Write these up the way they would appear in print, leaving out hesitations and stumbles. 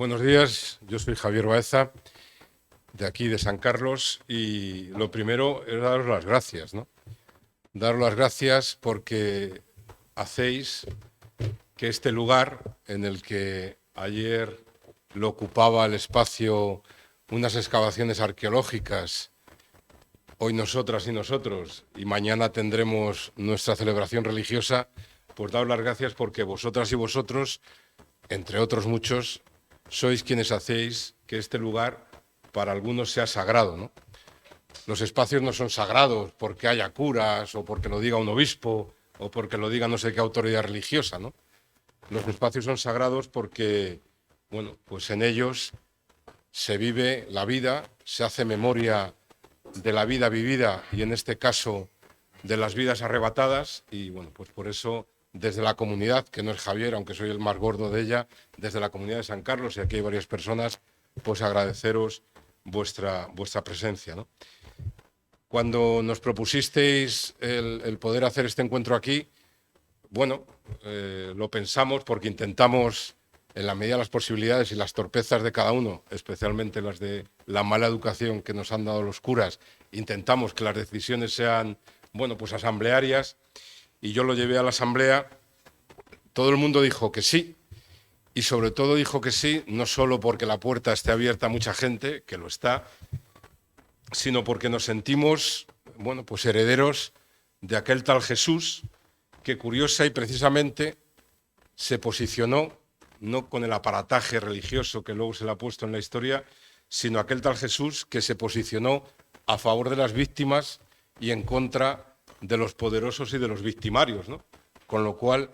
Buenos días, yo soy Javier Baeza, de aquí de San Carlos, y lo primero es daros las gracias, ¿no? Daros las gracias porque hacéis que este lugar, en el que ayer lo ocupaba el espacio unas excavaciones arqueológicas, hoy nosotras y nosotros, y mañana tendremos nuestra celebración religiosa, pues daros las gracias porque vosotras y vosotros, entre otros muchos, sois quienes hacéis que este lugar para algunos sea sagrado, ¿no? Los espacios no son sagrados porque haya curas o porque lo diga un obispo o porque lo diga no sé qué autoridad religiosa, ¿no? Los espacios son sagrados porque, bueno, pues en ellos se vive la vida, se hace memoria de la vida vivida y en este caso de las vidas arrebatadas y bueno, pues por eso desde la comunidad, que no es Javier, aunque soy el más gordo de ella, desde la comunidad de San Carlos, y aquí hay varias personas, pues agradeceros vuestra presencia, ¿no? Cuando nos propusisteis el poder hacer este encuentro aquí, bueno, lo pensamos porque intentamos, en la medida de las posibilidades y las torpezas de cada uno, especialmente las de la mala educación que nos han dado los curas, intentamos que las decisiones sean, bueno, pues asamblearias, y yo lo llevé a la asamblea. Todo el mundo dijo que sí, y sobre todo dijo que sí, no solo porque la puerta esté abierta a mucha gente, que lo está, sino porque nos sentimos, bueno, pues herederos de aquel tal Jesús que curiosa y precisamente se posicionó, no con el aparataje religioso que luego se le ha puesto en la historia, sino aquel tal Jesús que se posicionó a favor de las víctimas y en contra de los poderosos y de los victimarios, ¿no? Con lo cual,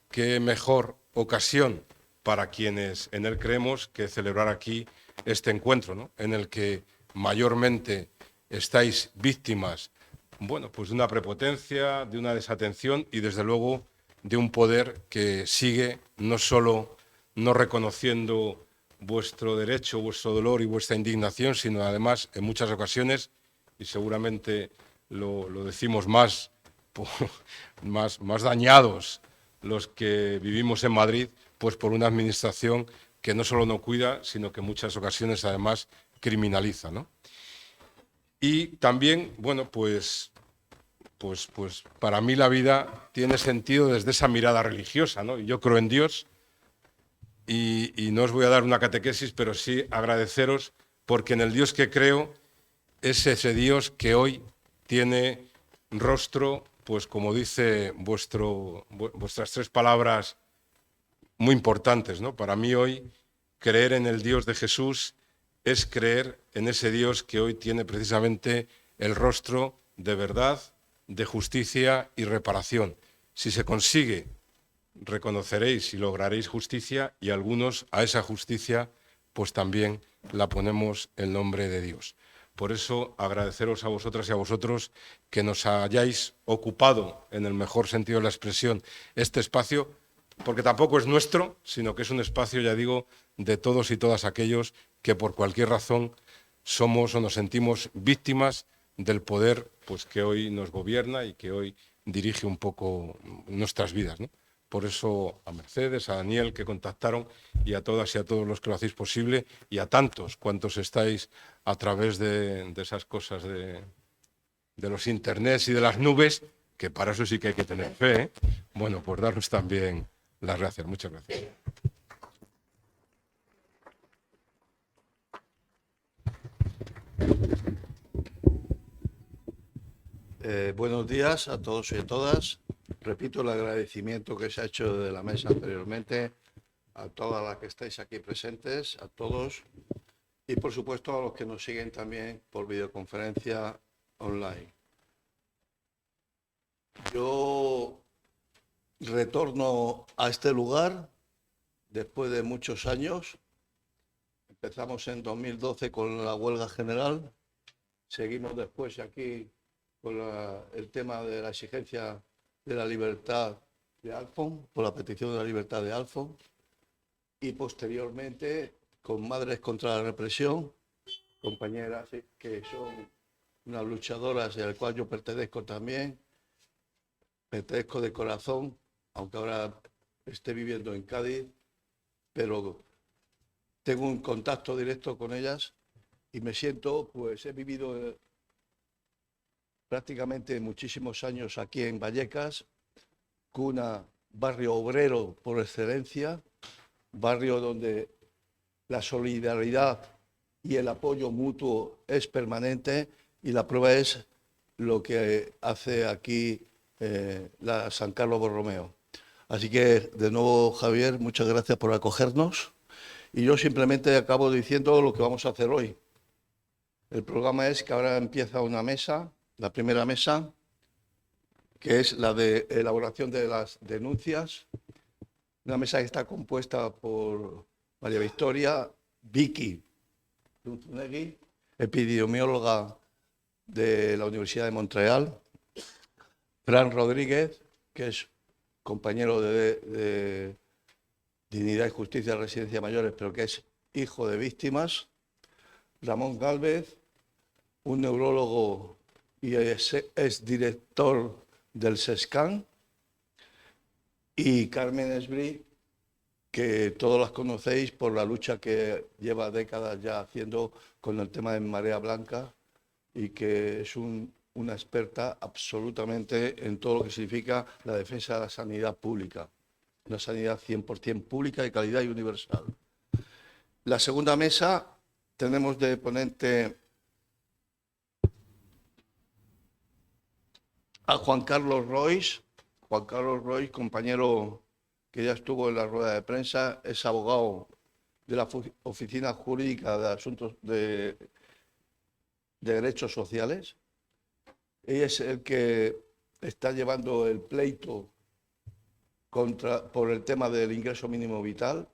qué mejor ocasión para quienes en él creemos que celebrar aquí este encuentro, ¿no? En el que mayormente estáis víctimas, bueno, pues de una prepotencia, de una desatención y desde luego de un poder que sigue no solo no reconociendo vuestro derecho, vuestro dolor y vuestra indignación, sino además en muchas ocasiones, y seguramente lo decimos más, más dañados los que vivimos en Madrid, pues por una administración que no solo no cuida, sino que en muchas ocasiones además criminaliza, ¿no? Y también, bueno, pues para mí la vida tiene sentido desde esa mirada religiosa, ¿no? Yo creo en Dios y no os voy a dar una catequesis, pero sí agradeceros porque en el Dios que creo es ese Dios que hoy tiene rostro, pues como dice vuestras tres palabras muy importantes, ¿no? Para mí hoy creer en el Dios de Jesús es creer en ese Dios que hoy tiene precisamente el rostro de verdad, de justicia y reparación. Si se consigue, reconoceréis y lograréis justicia y algunos a esa justicia pues también la ponemos el nombre de Dios. Por eso agradeceros a vosotras y a vosotros que nos hayáis ocupado, en el mejor sentido de la expresión, este espacio, porque tampoco es nuestro, sino que es un espacio, ya digo, de todos y todas aquellos que por cualquier razón somos o nos sentimos víctimas del poder pues, que hoy nos gobierna y que hoy dirige un poco nuestras vidas, ¿no? Por eso a Mercedes, a Daniel que contactaron y a todas y a todos los que lo hacéis posible y a tantos cuantos estáis a través de esas cosas de los internets y de las nubes, que para eso sí que hay que tener fe, ¿eh? Bueno, pues daros también las gracias. Muchas gracias. Buenos días a todos y a todas. Repito el agradecimiento que se ha hecho de la mesa anteriormente a todas las que estáis aquí presentes, a todos y por supuesto a los que nos siguen también por videoconferencia online. Yo retorno a este lugar después de muchos años. Empezamos en 2012 con la huelga general, seguimos después aquí con el tema de la exigencia de la libertad de Alfon, por la petición de la libertad de Alfon, y posteriormente con Madres contra la Represión, compañeras que son unas luchadoras y al cual yo pertenezco también, pertenezco de corazón, aunque ahora esté viviendo en Cádiz, pero tengo un contacto directo con ellas y me siento, pues he vivido prácticamente muchísimos años aquí en Vallecas, cuna, barrio obrero por excelencia, barrio donde la solidaridad y el apoyo mutuo es permanente, y la prueba es lo que hace aquí la San Carlos Borromeo. Así que, de nuevo, Javier, muchas gracias por acogernos. Y yo simplemente acabo diciendo lo que vamos a hacer hoy. El programa es que ahora empieza una mesa, la primera mesa, que es la de elaboración de las denuncias. Una mesa que está compuesta por María Victoria, Vicky Zunzunegui, epidemióloga de la Universidad de Montreal, Fran Rodríguez, que es compañero de Dignidad y Justicia de Residencia de Mayores, pero que es hijo de víctimas, Ramón Gálvez, un neurólogo y es director del SESCAN, y Carmen Esbrí, que todos las conocéis por la lucha que lleva décadas ya haciendo con el tema de Marea Blanca, y que es una experta absolutamente en todo lo que significa la defensa de la sanidad pública, una sanidad 100% pública, de calidad y universal. La segunda mesa tenemos de ponente a Juan Carlos Rois. Juan Carlos Rois, compañero que ya estuvo en la rueda de prensa, es abogado de la Oficina Jurídica de Asuntos de Derechos Sociales. Ella es el que está llevando el pleito por el tema del ingreso mínimo vital,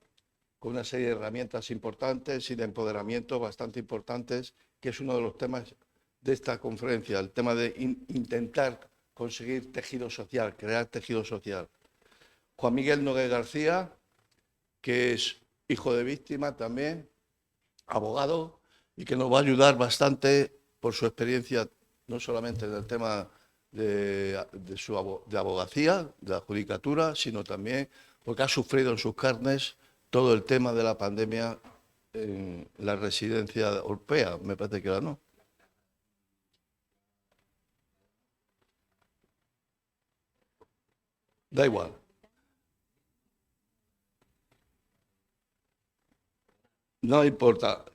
con una serie de herramientas importantes y de empoderamiento bastante importantes, que es uno de los temas de esta conferencia, el tema de intentar conseguir tejido social, crear tejido social. Juan Miguel Nogué García, que es hijo de víctima también, abogado, y que nos va a ayudar bastante por su experiencia, no solamente en el tema de abogacía, de la judicatura, sino también porque ha sufrido en sus carnes todo el tema de la pandemia en la residencia europea, me parece que era, ¿no? Da igual. No importa.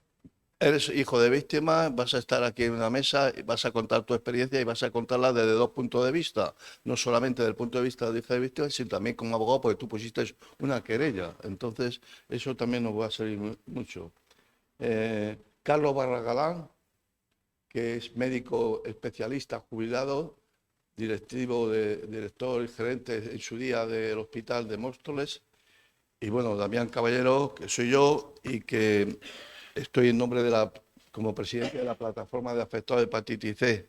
Eres hijo de víctima, vas a estar aquí en una mesa, vas a contar tu experiencia y vas a contarla desde dos puntos de vista. No solamente desde el punto de vista de hijo de víctima, sino también como abogado, porque tú pusiste una querella. Entonces, eso también nos va a servir mucho. Carlos Barragalán, que es médico especialista jubilado, director y gerente en su día del Hospital de Móstoles. Y bueno, Damián Caballero, que soy yo y que estoy en nombre como presidente de la Plataforma de Afectados de Hepatitis C,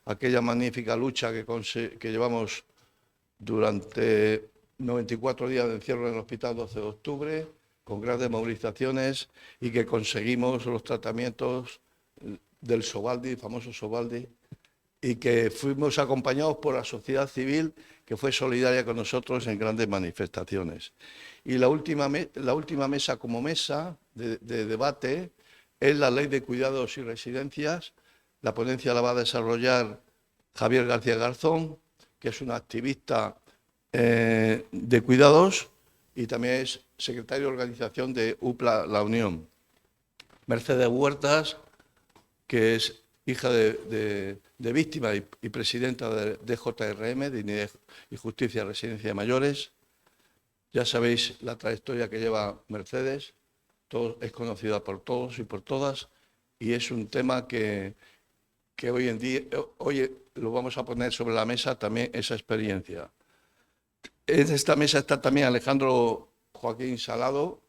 aquella magnífica lucha que llevamos durante 94 días de encierro en el hospital 12 de octubre, con grandes movilizaciones, y que conseguimos los tratamientos del Sovaldi, famoso Sovaldi, y que fuimos acompañados por la sociedad civil, que fue solidaria con nosotros en grandes manifestaciones. Y la última mesa como mesa de debate es la Ley de Cuidados y Residencias. La ponencia la va a desarrollar Javier García Garzón, que es un activista de cuidados y también es secretario de organización de UPLA La Unión. Mercedes Huertas, que es hija de víctima y presidenta de DJRM, Dignidad y Justicia Residencia de Mayores. Ya sabéis la trayectoria que lleva Mercedes, es conocida por todos y por todas, y es un tema que hoy en día, hoy lo vamos a poner sobre la mesa también, esa experiencia. En esta mesa está también Alejandro Joaquín Salado,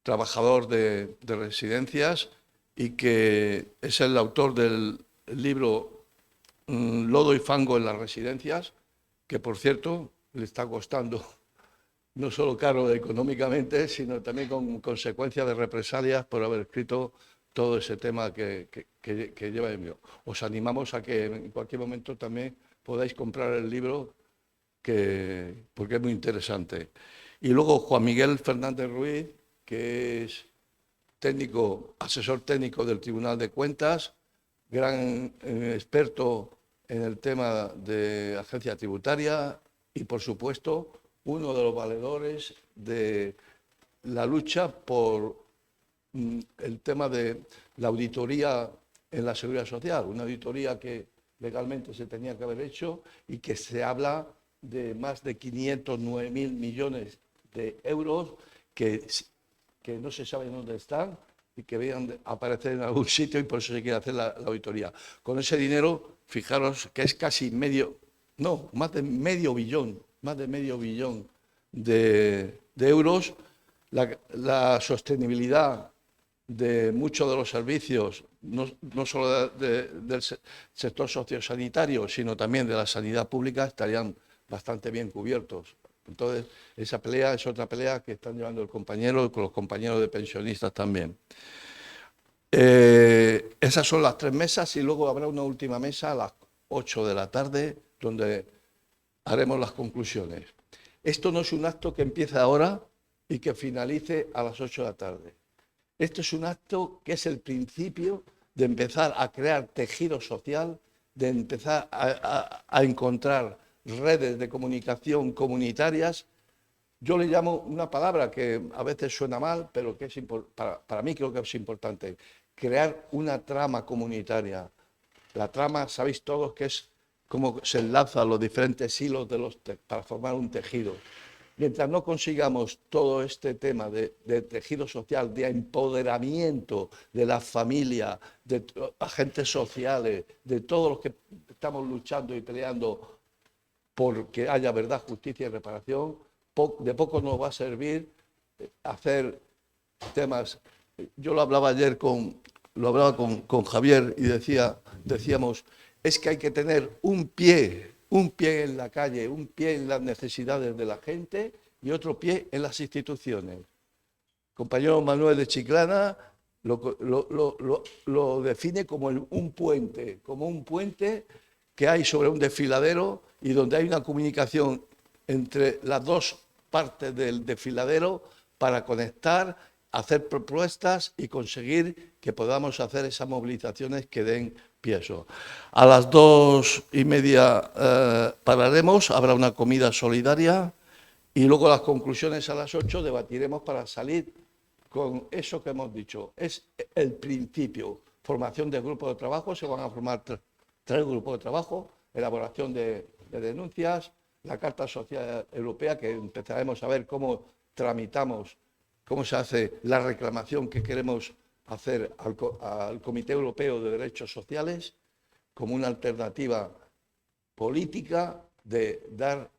trabajador de residencias, y que es el autor del libro Lodo y fango en las residencias, que por cierto le está costando no solo caro económicamente, sino también con consecuencias de represalias por haber escrito todo ese tema que lleva el mío. Os animamos a que en cualquier momento también podáis comprar el libro, porque es muy interesante. Y luego Juan Miguel Fernández Ruiz, que es asesor técnico del Tribunal de Cuentas, gran experto en el tema de agencia tributaria y, por supuesto, uno de los valedores de la lucha por el tema de la auditoría en la Seguridad Social, una auditoría que legalmente se tenía que haber hecho y que se habla de más de 509.000 millones de euros que no se sabe dónde están y que vean aparecer en algún sitio, y por eso se quiere hacer la auditoría. Con ese dinero, fijaros que es casi más de medio billón de euros. La sostenibilidad de muchos de los servicios, no solo del sector sociosanitario, sino también de la sanidad pública, estarían bastante bien cubiertos. Entonces, esa pelea es otra pelea que están llevando el compañero con los compañeros de pensionistas también. Esas son las 3 mesas, y luego habrá una última mesa a las 8 de la tarde, donde haremos las conclusiones. Esto no es un acto que empiece ahora y que finalice a las 8 de la tarde. Esto es un acto que es el principio de empezar a crear tejido social, de empezar a encontrar redes de comunicación comunitarias. Yo le llamo una palabra que a veces suena mal, pero que para mí creo que es importante: crear una trama comunitaria. La trama, sabéis todos que es cómo se enlazan los diferentes hilos para formar un tejido. Mientras no consigamos todo este tema de tejido social, de empoderamiento de la familia, de agentes sociales, de todos los que estamos luchando y peleando porque haya verdad, justicia y reparación, de poco nos va a servir hacer temas. Yo lo hablaba ayer con Javier, y decíamos, es que hay que tener un pie en la calle, un pie en las necesidades de la gente y otro pie en las instituciones. El compañero Manuel de Chiclana lo define como un puente que hay sobre un desfiladero, y donde hay una comunicación entre las dos partes del desfiladero para conectar, hacer propuestas y conseguir que podamos hacer esas movilizaciones que den peso. A las 2:30 pararemos, habrá una comida solidaria, y luego las conclusiones a las 8 debatiremos para salir con eso que hemos dicho. Es el principio: formación de grupos de trabajo. Se van a formar 3 grupos de trabajo: elaboración de denuncias, la Carta Social Europea, que empezaremos a ver cómo tramitamos, cómo se hace la reclamación que queremos hacer al Comité Europeo de Derechos Sociales, como una alternativa política de dar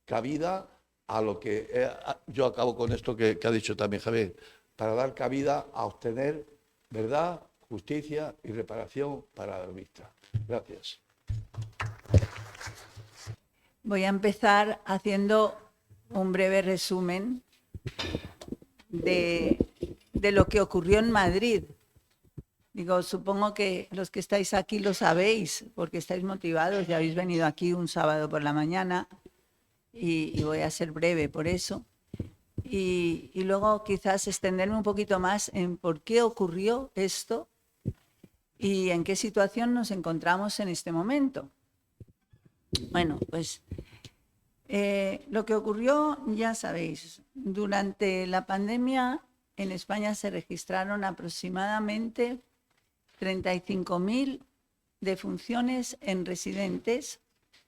cabida a lo que... yo acabo con esto que ha dicho también Javier, para dar cabida a obtener verdad, justicia y reparación para la víctima. Gracias. Voy a empezar haciendo un breve resumen de lo que ocurrió en Madrid. Digo, supongo que los que estáis aquí lo sabéis, porque estáis motivados, ya habéis venido aquí un sábado por la mañana, y voy a ser breve por eso. Y luego quizás extenderme un poquito más en por qué ocurrió esto y en qué situación nos encontramos en este momento. Bueno, pues lo que ocurrió, ya sabéis, durante la pandemia en España se registraron aproximadamente 35.000 defunciones en residentes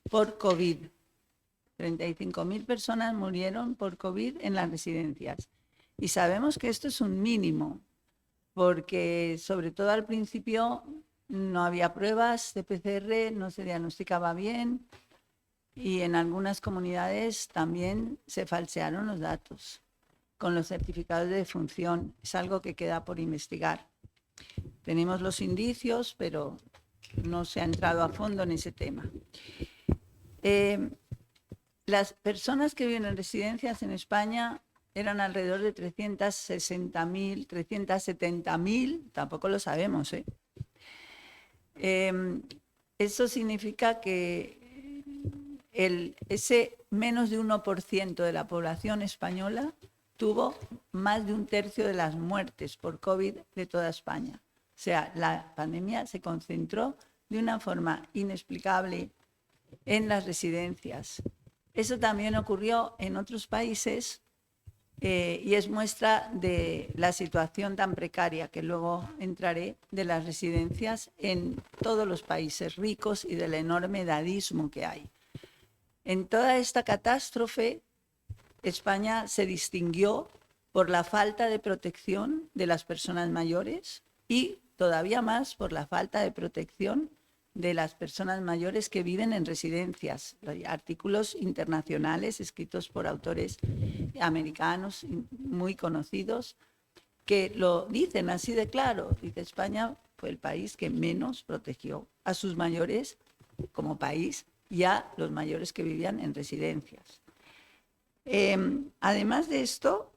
por COVID. 35.000 personas murieron por COVID en las residencias. Y sabemos que esto es un mínimo, porque sobre todo al principio no había pruebas de PCR, no se diagnosticaba bien, y en algunas comunidades también se falsearon los datos con los certificados de defunción. Es algo que queda por investigar. Tenemos los indicios, pero no se ha entrado a fondo en ese tema. Las personas que viven en residencias en España eran alrededor de 360.000, 370.000, tampoco lo sabemos, ¿eh? Eso significa que ese menos de 1% de la población española tuvo más de un tercio de las muertes por COVID de toda España. O sea, la pandemia se concentró de una forma inexplicable en las residencias. Eso también ocurrió en otros países y es muestra de la situación tan precaria, que luego entraré, de las residencias en todos los países ricos y del enorme edadismo que hay. En toda esta catástrofe, España se distinguió por la falta de protección de las personas mayores y todavía más por la falta de protección de las personas mayores que viven en residencias. Hay artículos internacionales escritos por autores americanos muy conocidos que lo dicen así de claro. Dice, España fue el país que menos protegió a sus mayores como país y a los mayores que vivían en residencias. Además de esto,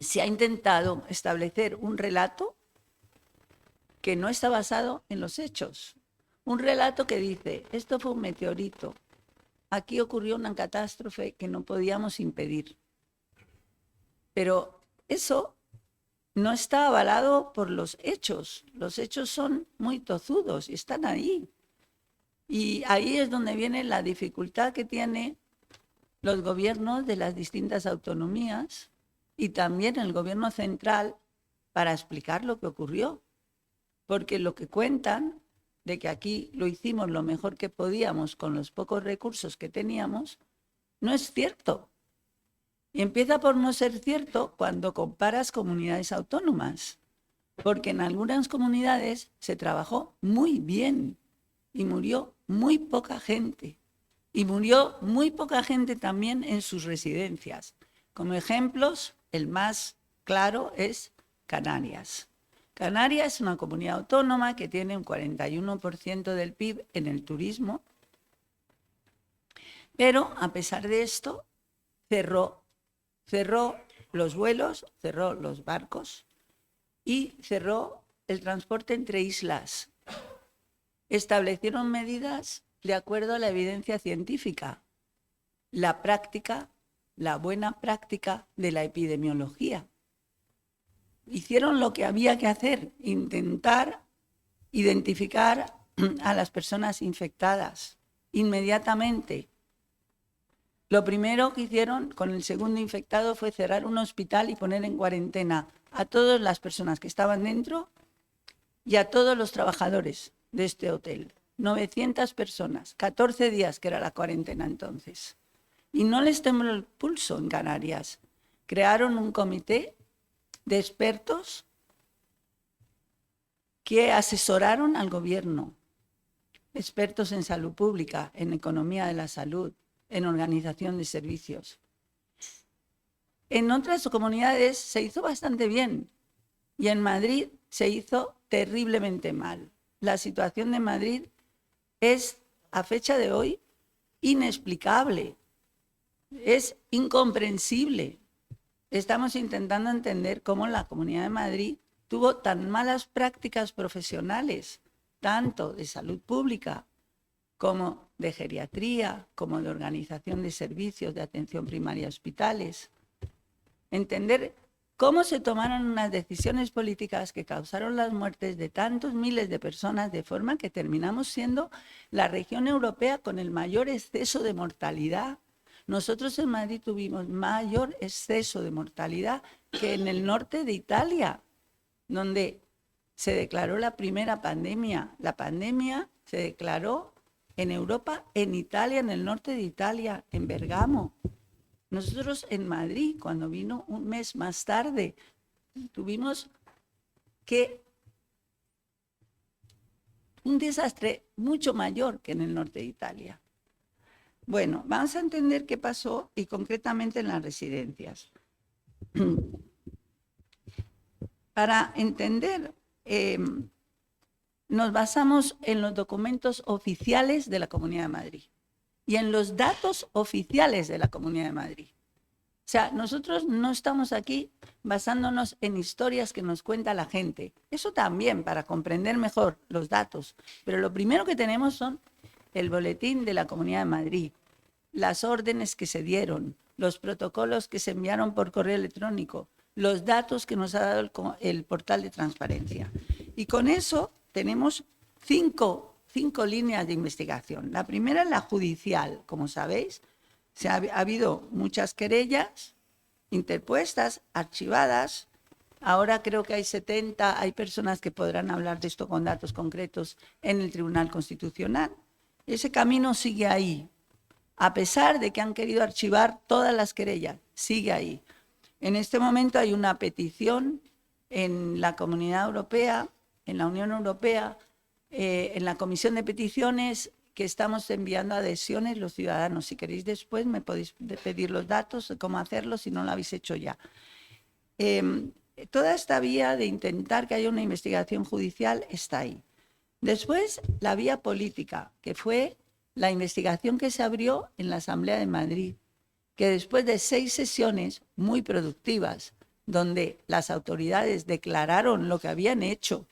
se ha intentado establecer un relato que no está basado en los hechos. Un relato que dice, esto fue un meteorito, aquí ocurrió una catástrofe que no podíamos impedir. Pero eso no está avalado por los hechos. Los hechos son muy tozudos y están ahí. Y ahí es donde viene la dificultad que tienen los gobiernos de las distintas autonomías y también el gobierno central para explicar lo que ocurrió. Porque lo que cuentan de que aquí lo hicimos lo mejor que podíamos con los pocos recursos que teníamos, no es cierto. Y empieza por no ser cierto cuando comparas comunidades autónomas, porque en algunas comunidades se trabajó muy bien y murió muy poca gente. Y murió muy poca gente también en sus residencias. Como ejemplos, el más claro es Canarias. Canarias es una comunidad autónoma que tiene un 41% del PIB en el turismo, pero a pesar de esto cerró los vuelos, cerró los barcos y cerró el transporte entre islas. Establecieron medidas de acuerdo a la evidencia científica, la práctica, la buena práctica de la epidemiología. Hicieron lo que había que hacer, intentar identificar a las personas infectadas inmediatamente. Lo primero que hicieron con el segundo infectado fue cerrar un hospital y poner en cuarentena a todas las personas que estaban dentro y a todos los trabajadores de este hotel. 900 personas, 14 días que era la cuarentena entonces. Y no les tembló el pulso en Canarias. Crearon un comité de expertos que asesoraron al gobierno, expertos en salud pública, en economía de la salud, en organización de servicios. En otras comunidades se hizo bastante bien y en Madrid se hizo terriblemente mal. La situación de Madrid es, a fecha de hoy, inexplicable, es incomprensible. Estamos intentando entender cómo la Comunidad de Madrid tuvo tan malas prácticas profesionales, tanto de salud pública como de geriatría, como de organización de servicios de atención primaria a hospitales. Entender cómo se tomaron unas decisiones políticas que causaron las muertes de tantos miles de personas, de forma que terminamos siendo la región europea con el mayor exceso de mortalidad. Nosotros en Madrid tuvimos mayor exceso de mortalidad que en el norte de Italia, donde se declaró la primera pandemia. La pandemia se declaró en Europa, en Italia, en el norte de Italia, en Bergamo. Nosotros en Madrid, cuando vino un mes más tarde, tuvimos un desastre mucho mayor que en el norte de Italia. Bueno, vamos a entender qué pasó y concretamente en las residencias. Para entender, nos basamos en los documentos oficiales de la Comunidad de Madrid y en los datos oficiales de la Comunidad de Madrid. O sea, nosotros no estamos aquí basándonos en historias que nos cuenta la gente. Eso también, para comprender mejor los datos. Pero lo primero que tenemos son el boletín de la Comunidad de Madrid, las órdenes que se dieron, los protocolos que se enviaron por correo electrónico, los datos que nos ha dado el portal de transparencia. Y con eso tenemos cinco líneas de investigación. La primera es la judicial, como sabéis. Ha habido muchas querellas interpuestas, archivadas. Ahora creo que hay 70, hay personas que podrán hablar de esto con datos concretos en el Tribunal Constitucional. Ese camino sigue ahí, a pesar de que han querido archivar todas las querellas, sigue ahí. En este momento hay una petición en la Comunidad Europea, en la Unión Europea, en la Comisión de Peticiones, que estamos enviando adhesiones los ciudadanos. Si queréis después me podéis pedir los datos de cómo hacerlo si no lo habéis hecho ya. Toda esta vía de intentar que haya una investigación judicial está ahí. Después, la vía política, que fue la investigación que se abrió en la Asamblea de Madrid, que después de 6 sesiones muy productivas, donde las autoridades declararon lo que habían hecho,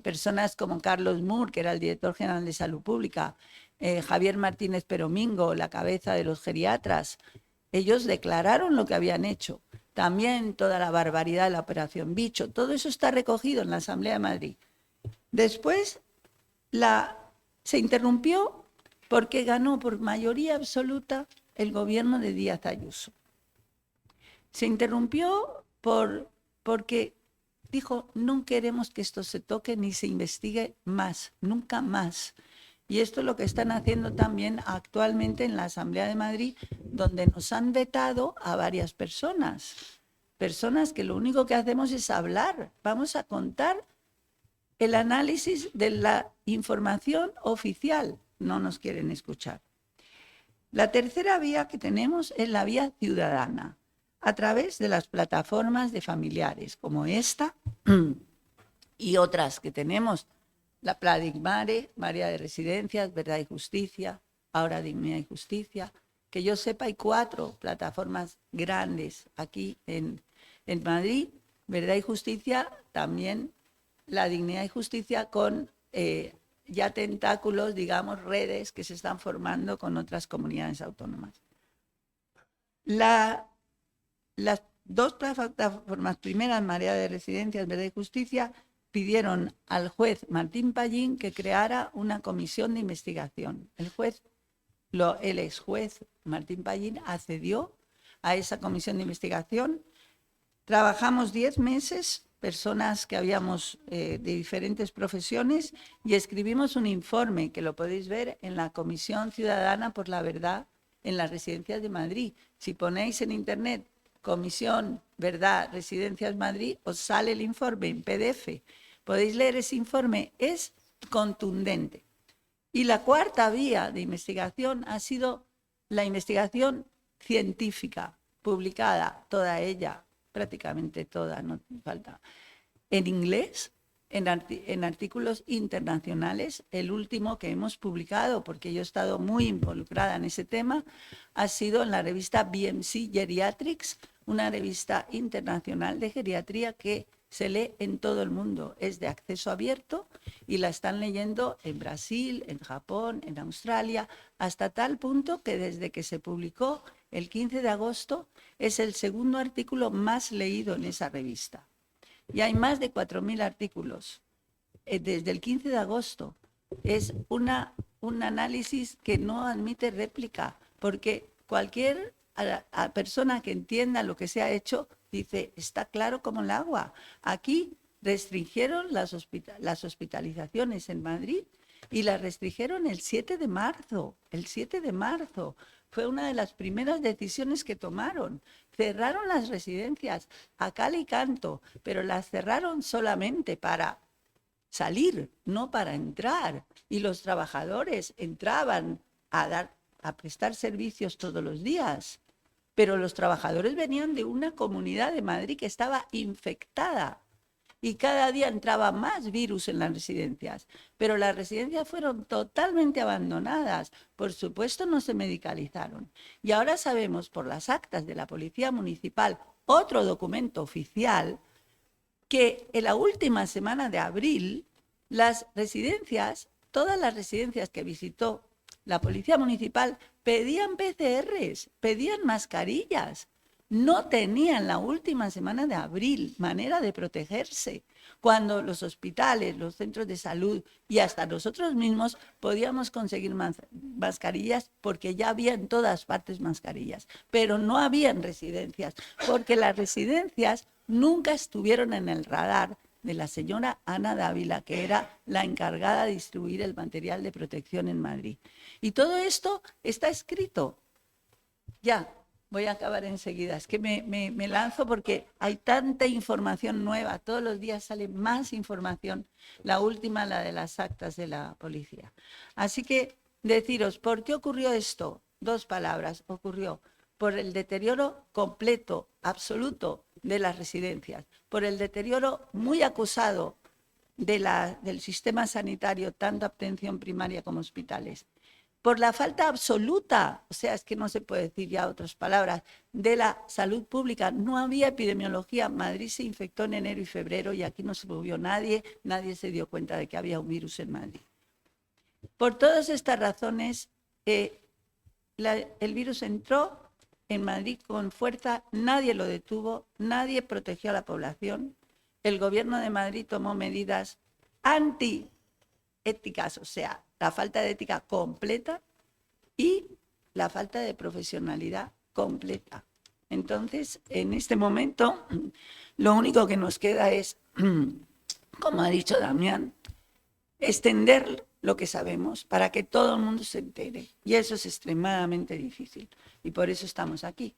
personas como Carlos Mur, que era el director general de Salud Pública, Javier Martínez Peromingo, la cabeza de los geriatras, ellos declararon lo que habían hecho. También toda la barbaridad de la Operación Bicho, todo eso está recogido en la Asamblea de Madrid. Después se interrumpió porque ganó por mayoría absoluta el gobierno de Díaz Ayuso. Se interrumpió porque dijo, no queremos que esto se toque ni se investigue más, nunca más. Y esto es lo que están haciendo también actualmente en la Asamblea de Madrid, donde nos han vetado a varias personas que lo único que hacemos es hablar. Vamos a contar el análisis de la información oficial. No nos quieren escuchar. La tercera vía que tenemos es la vía ciudadana, a través de las plataformas de familiares, como esta y otras que tenemos, la Pladigmare, María de Residencias, Verdad y Justicia, ahora Dignidad y Justicia. Que yo sepa, hay 4 plataformas grandes aquí en Madrid, Verdad y Justicia, también la Dignidad y Justicia con ya tentáculos, digamos, redes que se están formando con otras comunidades autónomas. Las 2 plataformas primeras, María de Residencias, Verdad y Justicia, pidieron al juez Martín Pallín que creara una comisión de investigación. El ex juez Martín Pallín accedió a esa comisión de investigación. Trabajamos 10 meses, personas que habíamos de diferentes profesiones, y escribimos un informe que lo podéis ver en la Comisión Ciudadana por la Verdad en las Residencias de Madrid. Si ponéis en internet Comisión Verdad Residencias Madrid, os sale el informe en PDF. Podéis leer ese informe, es contundente. Y la cuarta vía de investigación ha sido la investigación científica, publicada toda ella, prácticamente toda, no falta, en inglés, en artículos internacionales. El último que hemos publicado, porque yo he estado muy involucrada en ese tema, ha sido en la revista BMC Geriatrics, una revista internacional de geriatría que se lee en todo el mundo, es de acceso abierto y la están leyendo en Brasil, en Japón, en Australia, hasta tal punto que desde que se publicó el 15 de agosto es el segundo artículo más leído en esa revista. Y hay más de 4.000 artículos desde el 15 de agosto. Es un análisis que no admite réplica, porque cualquier persona que entienda lo que se ha hecho dice, está claro como el agua. Aquí restringieron las hospitalizaciones en Madrid y las restringieron el 7 de marzo. El 7 de marzo fue una de las primeras decisiones que tomaron. Cerraron las residencias a cal y canto, pero las cerraron solamente para salir, no para entrar. Y los trabajadores entraban a prestar servicios todos los días. Pero los trabajadores venían de una comunidad de Madrid que estaba infectada y cada día entraba más virus en las residencias. Pero las residencias fueron totalmente abandonadas, por supuesto no se medicalizaron. Y ahora sabemos por las actas de la Policía Municipal, otro documento oficial, que en la última semana de abril, las residencias, todas las residencias que visitó la policía municipal, pedían PCRs, pedían mascarillas. No tenían la última semana de abril manera de protegerse, cuando los hospitales, los centros de salud y hasta nosotros mismos podíamos conseguir mascarillas porque ya había en todas partes mascarillas, pero no había en residencias, porque las residencias nunca estuvieron en el radar de la señora Ana Dávila, que era la encargada de distribuir el material de protección en Madrid. Y todo esto está escrito. Ya, voy a acabar enseguida. Es que me lanzo porque hay tanta información nueva. Todos los días sale más información. La última, la de las actas de la policía. Así que deciros, ¿por qué ocurrió esto? 2 palabras. Ocurrió por el deterioro completo, absoluto de las residencias, por el deterioro muy acusado del sistema sanitario, tanto atención primaria como hospitales, por la falta absoluta, o sea, es que no se puede decir ya otras palabras, de la salud pública. No había epidemiología. Madrid se infectó en enero y febrero y aquí no se movió nadie, nadie se dio cuenta de que había un virus en Madrid. Por todas estas razones, el virus entró en Madrid con fuerza, nadie lo detuvo, nadie protegió a la población. El gobierno de Madrid tomó medidas antiéticas, o sea, la falta de ética completa y la falta de profesionalidad completa. Entonces, en este momento, lo único que nos queda es, como ha dicho Damián, extender lo que sabemos para que todo el mundo se entere. Y eso es extremadamente difícil. Y por eso estamos aquí,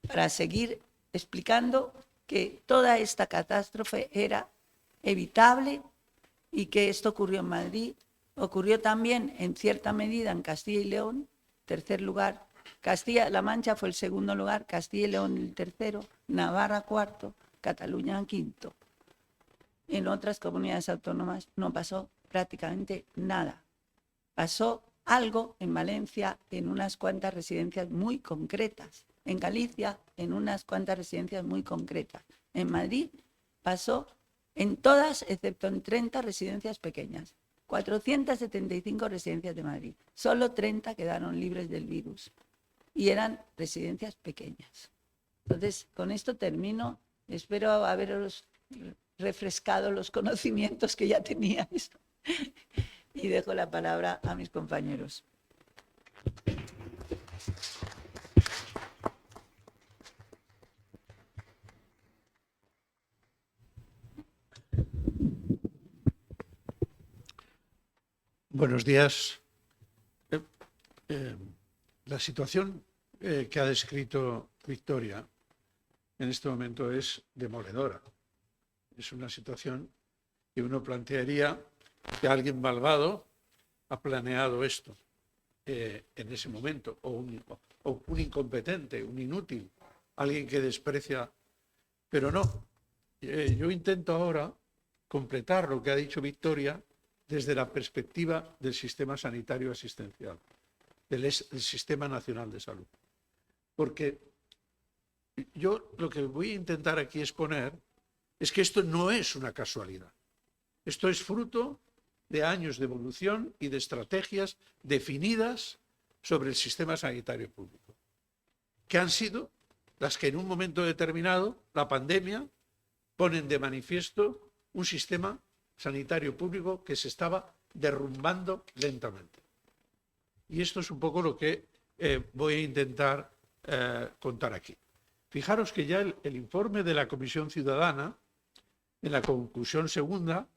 para seguir explicando que toda esta catástrofe era evitable y que esto ocurrió en Madrid. Ocurrió también, en cierta medida, en Castilla y León, tercer lugar. Castilla-La Mancha fue el segundo lugar, Castilla y León el tercero, Navarra cuarto, Cataluña quinto. En otras comunidades autónomas no pasó prácticamente nada. Pasó algo en Valencia, en unas cuantas residencias muy concretas. En Galicia, en unas cuantas residencias muy concretas. En Madrid pasó en todas, excepto en 30 residencias pequeñas. 475 residencias de Madrid. Solo 30 quedaron libres del virus. Y eran residencias pequeñas. Entonces, con esto termino. Espero haberos refrescado los conocimientos que ya teníais. Y dejo la palabra a mis compañeros. Buenos días. La situación que ha descrito Victoria en este momento es demoledora. Es una situación que uno plantearía que alguien malvado ha planeado esto en ese momento, o un incompetente, un inútil, alguien que desprecia, pero no. Yo intento ahora completar lo que ha dicho Victoria desde la perspectiva del sistema sanitario asistencial, del Sistema Nacional de Salud. Porque yo lo que voy a intentar aquí exponer es que esto no es una casualidad. Esto es fruto de años de evolución y de estrategias definidas sobre el sistema sanitario público, que han sido las que en un momento determinado, la pandemia, ponen de manifiesto un sistema sanitario público que se estaba derrumbando lentamente. Y esto es un poco lo que voy a intentar contar aquí. Fijaros que ya el informe de la Comisión Ciudadana, en la conclusión segunda,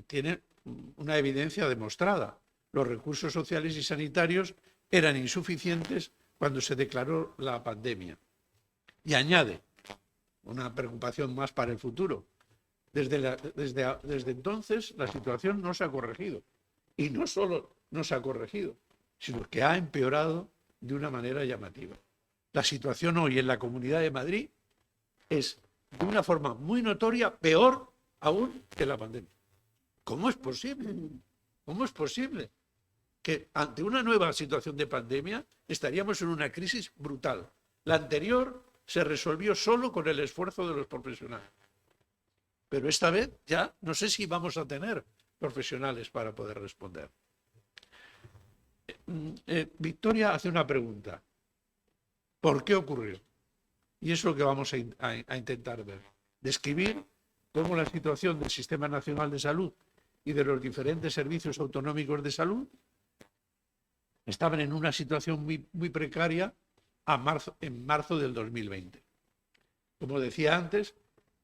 tiene una evidencia demostrada. Los recursos sociales y sanitarios eran insuficientes cuando se declaró la pandemia. Y añade una preocupación más para el futuro. Desde entonces la situación no se ha corregido. Y no solo no se ha corregido, sino que ha empeorado de una manera llamativa. La situación hoy en la Comunidad de Madrid es, de una forma muy notoria, peor aún que la pandemia. ¿Cómo es posible? ¿Cómo es posible que ante una nueva situación de pandemia estaríamos en una crisis brutal? La anterior se resolvió solo con el esfuerzo de los profesionales. Pero esta vez ya no sé si vamos a tener profesionales para poder responder. Victoria hace una pregunta. ¿Por qué ocurrió? Y es lo que vamos a intentar ver. Describir cómo la situación del Sistema Nacional de Salud y de los diferentes servicios autonómicos de salud estaban en una situación muy precaria en marzo del 2020. Como decía antes,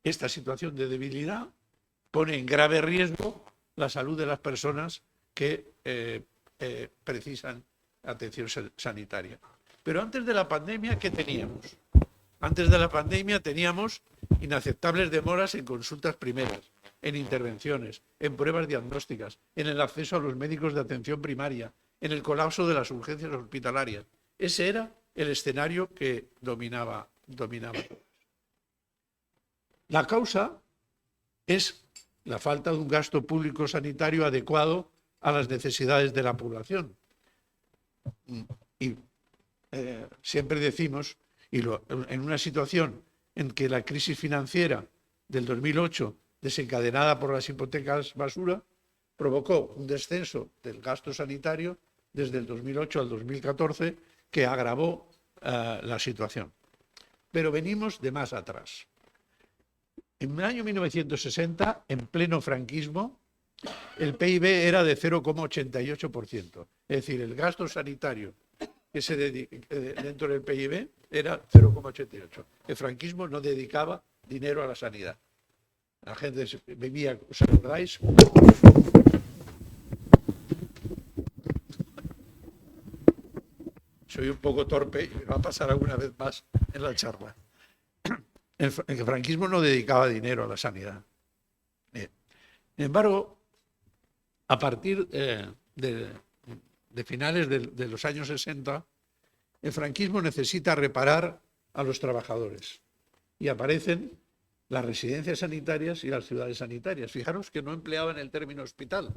esta situación de debilidad pone en grave riesgo la salud de las personas que precisan atención sanitaria. Pero antes de la pandemia, ¿qué teníamos? Antes de la pandemia teníamos inaceptables demoras en consultas primeras, en intervenciones, en pruebas diagnósticas, en el acceso a los médicos de atención primaria, en el colapso de las urgencias hospitalarias. Ese era el escenario que dominaba. La causa es la falta de un gasto público sanitario adecuado a las necesidades de la población. Y siempre decimos, en una situación en que la crisis financiera del 2008, desencadenada por las hipotecas basura, provocó un descenso del gasto sanitario desde el 2008 al 2014 que agravó la situación. Pero venimos de más atrás. En el año 1960, en pleno franquismo, el PIB era de 0,88%. Es decir, el gasto sanitario que se dentro del PIB era 0,88%. El franquismo no dedicaba dinero a la sanidad. La gente vivía, ¿os acordáis? Soy un poco torpe y me va a pasar alguna vez más en la charla. El franquismo no dedicaba dinero a la sanidad. Sin embargo, a partir de finales de los años 60, el franquismo necesita reparar a los trabajadores y aparecen las residencias sanitarias y las ciudades sanitarias. Fijaros que no empleaban el término hospital.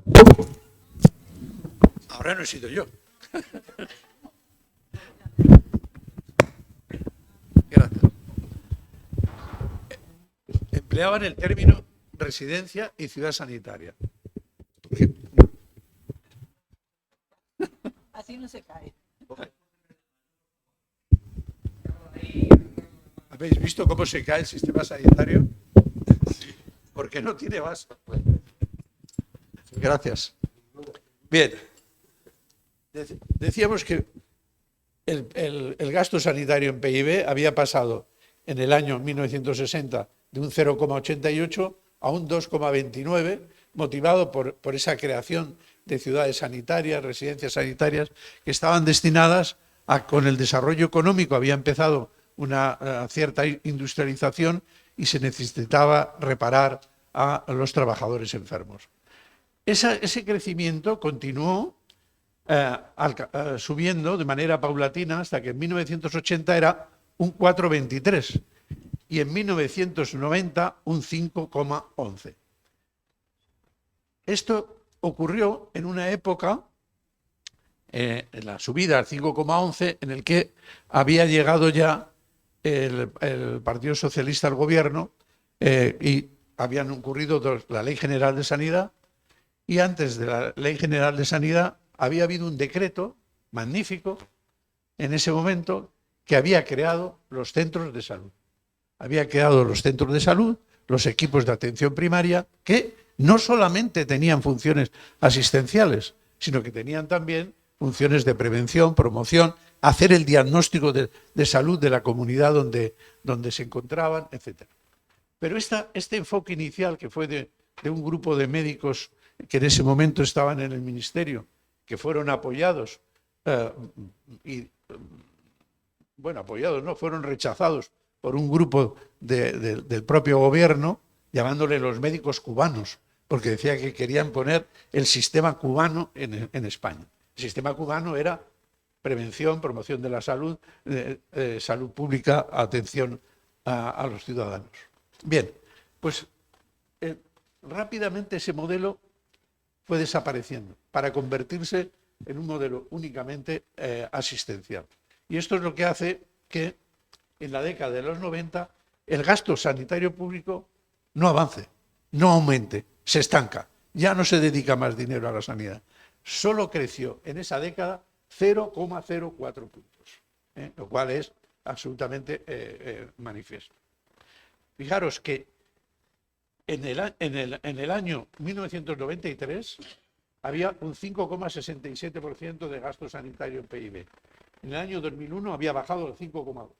Ahora no he sido yo. Gracias. Empleaban el término residencia y ciudad sanitaria. Así no se cae. ¿Habéis visto cómo se cae el sistema sanitario? Porque no tiene base. Gracias. Bien. Decíamos que el gasto sanitario en PIB había pasado en el año 1960 de un 0,88 a un 2,29, motivado por esa creación de ciudades sanitarias, residencias sanitarias, que estaban destinadas a, con el desarrollo económico, había empezado una cierta industrialización y se necesitaba reparar a los trabajadores enfermos. Ese crecimiento continuó subiendo de manera paulatina hasta que en 1980 era un 4,23 y en 1990 un 5,11. Esto ocurrió en una época, en la subida al 5,11, en el que había llegado ya el Partido Socialista al gobierno y habían ocurrido la Ley General de Sanidad, y antes de la Ley General de Sanidad había habido un decreto magnífico en ese momento que había creado los centros de salud. Había creado los centros de salud, los equipos de atención primaria, que no solamente tenían funciones asistenciales, sino que tenían también funciones de prevención, promoción, hacer el diagnóstico de salud de la comunidad donde se encontraban, etc. Pero este enfoque inicial, que fue de un grupo de médicos que en ese momento estaban en el ministerio, que fueron apoyados, fueron rechazados por un grupo del propio gobierno, llamándole los médicos cubanos, porque decía que querían poner el sistema cubano en España. El sistema cubano era prevención, promoción de la salud, salud pública, atención a los ciudadanos. Bien, pues rápidamente ese modelo fue desapareciendo para convertirse en un modelo únicamente asistencial. Y esto es lo que hace que en la década de los 90 el gasto sanitario público no avance, no aumente, se estanca. Ya no se dedica más dinero a la sanidad. Solo creció en esa década 0,04 puntos, lo cual es absolutamente manifiesto. Fijaros que en el año 1993 había un 5,67% de gasto sanitario en PIB. En el año 2001 había bajado al 5,2%.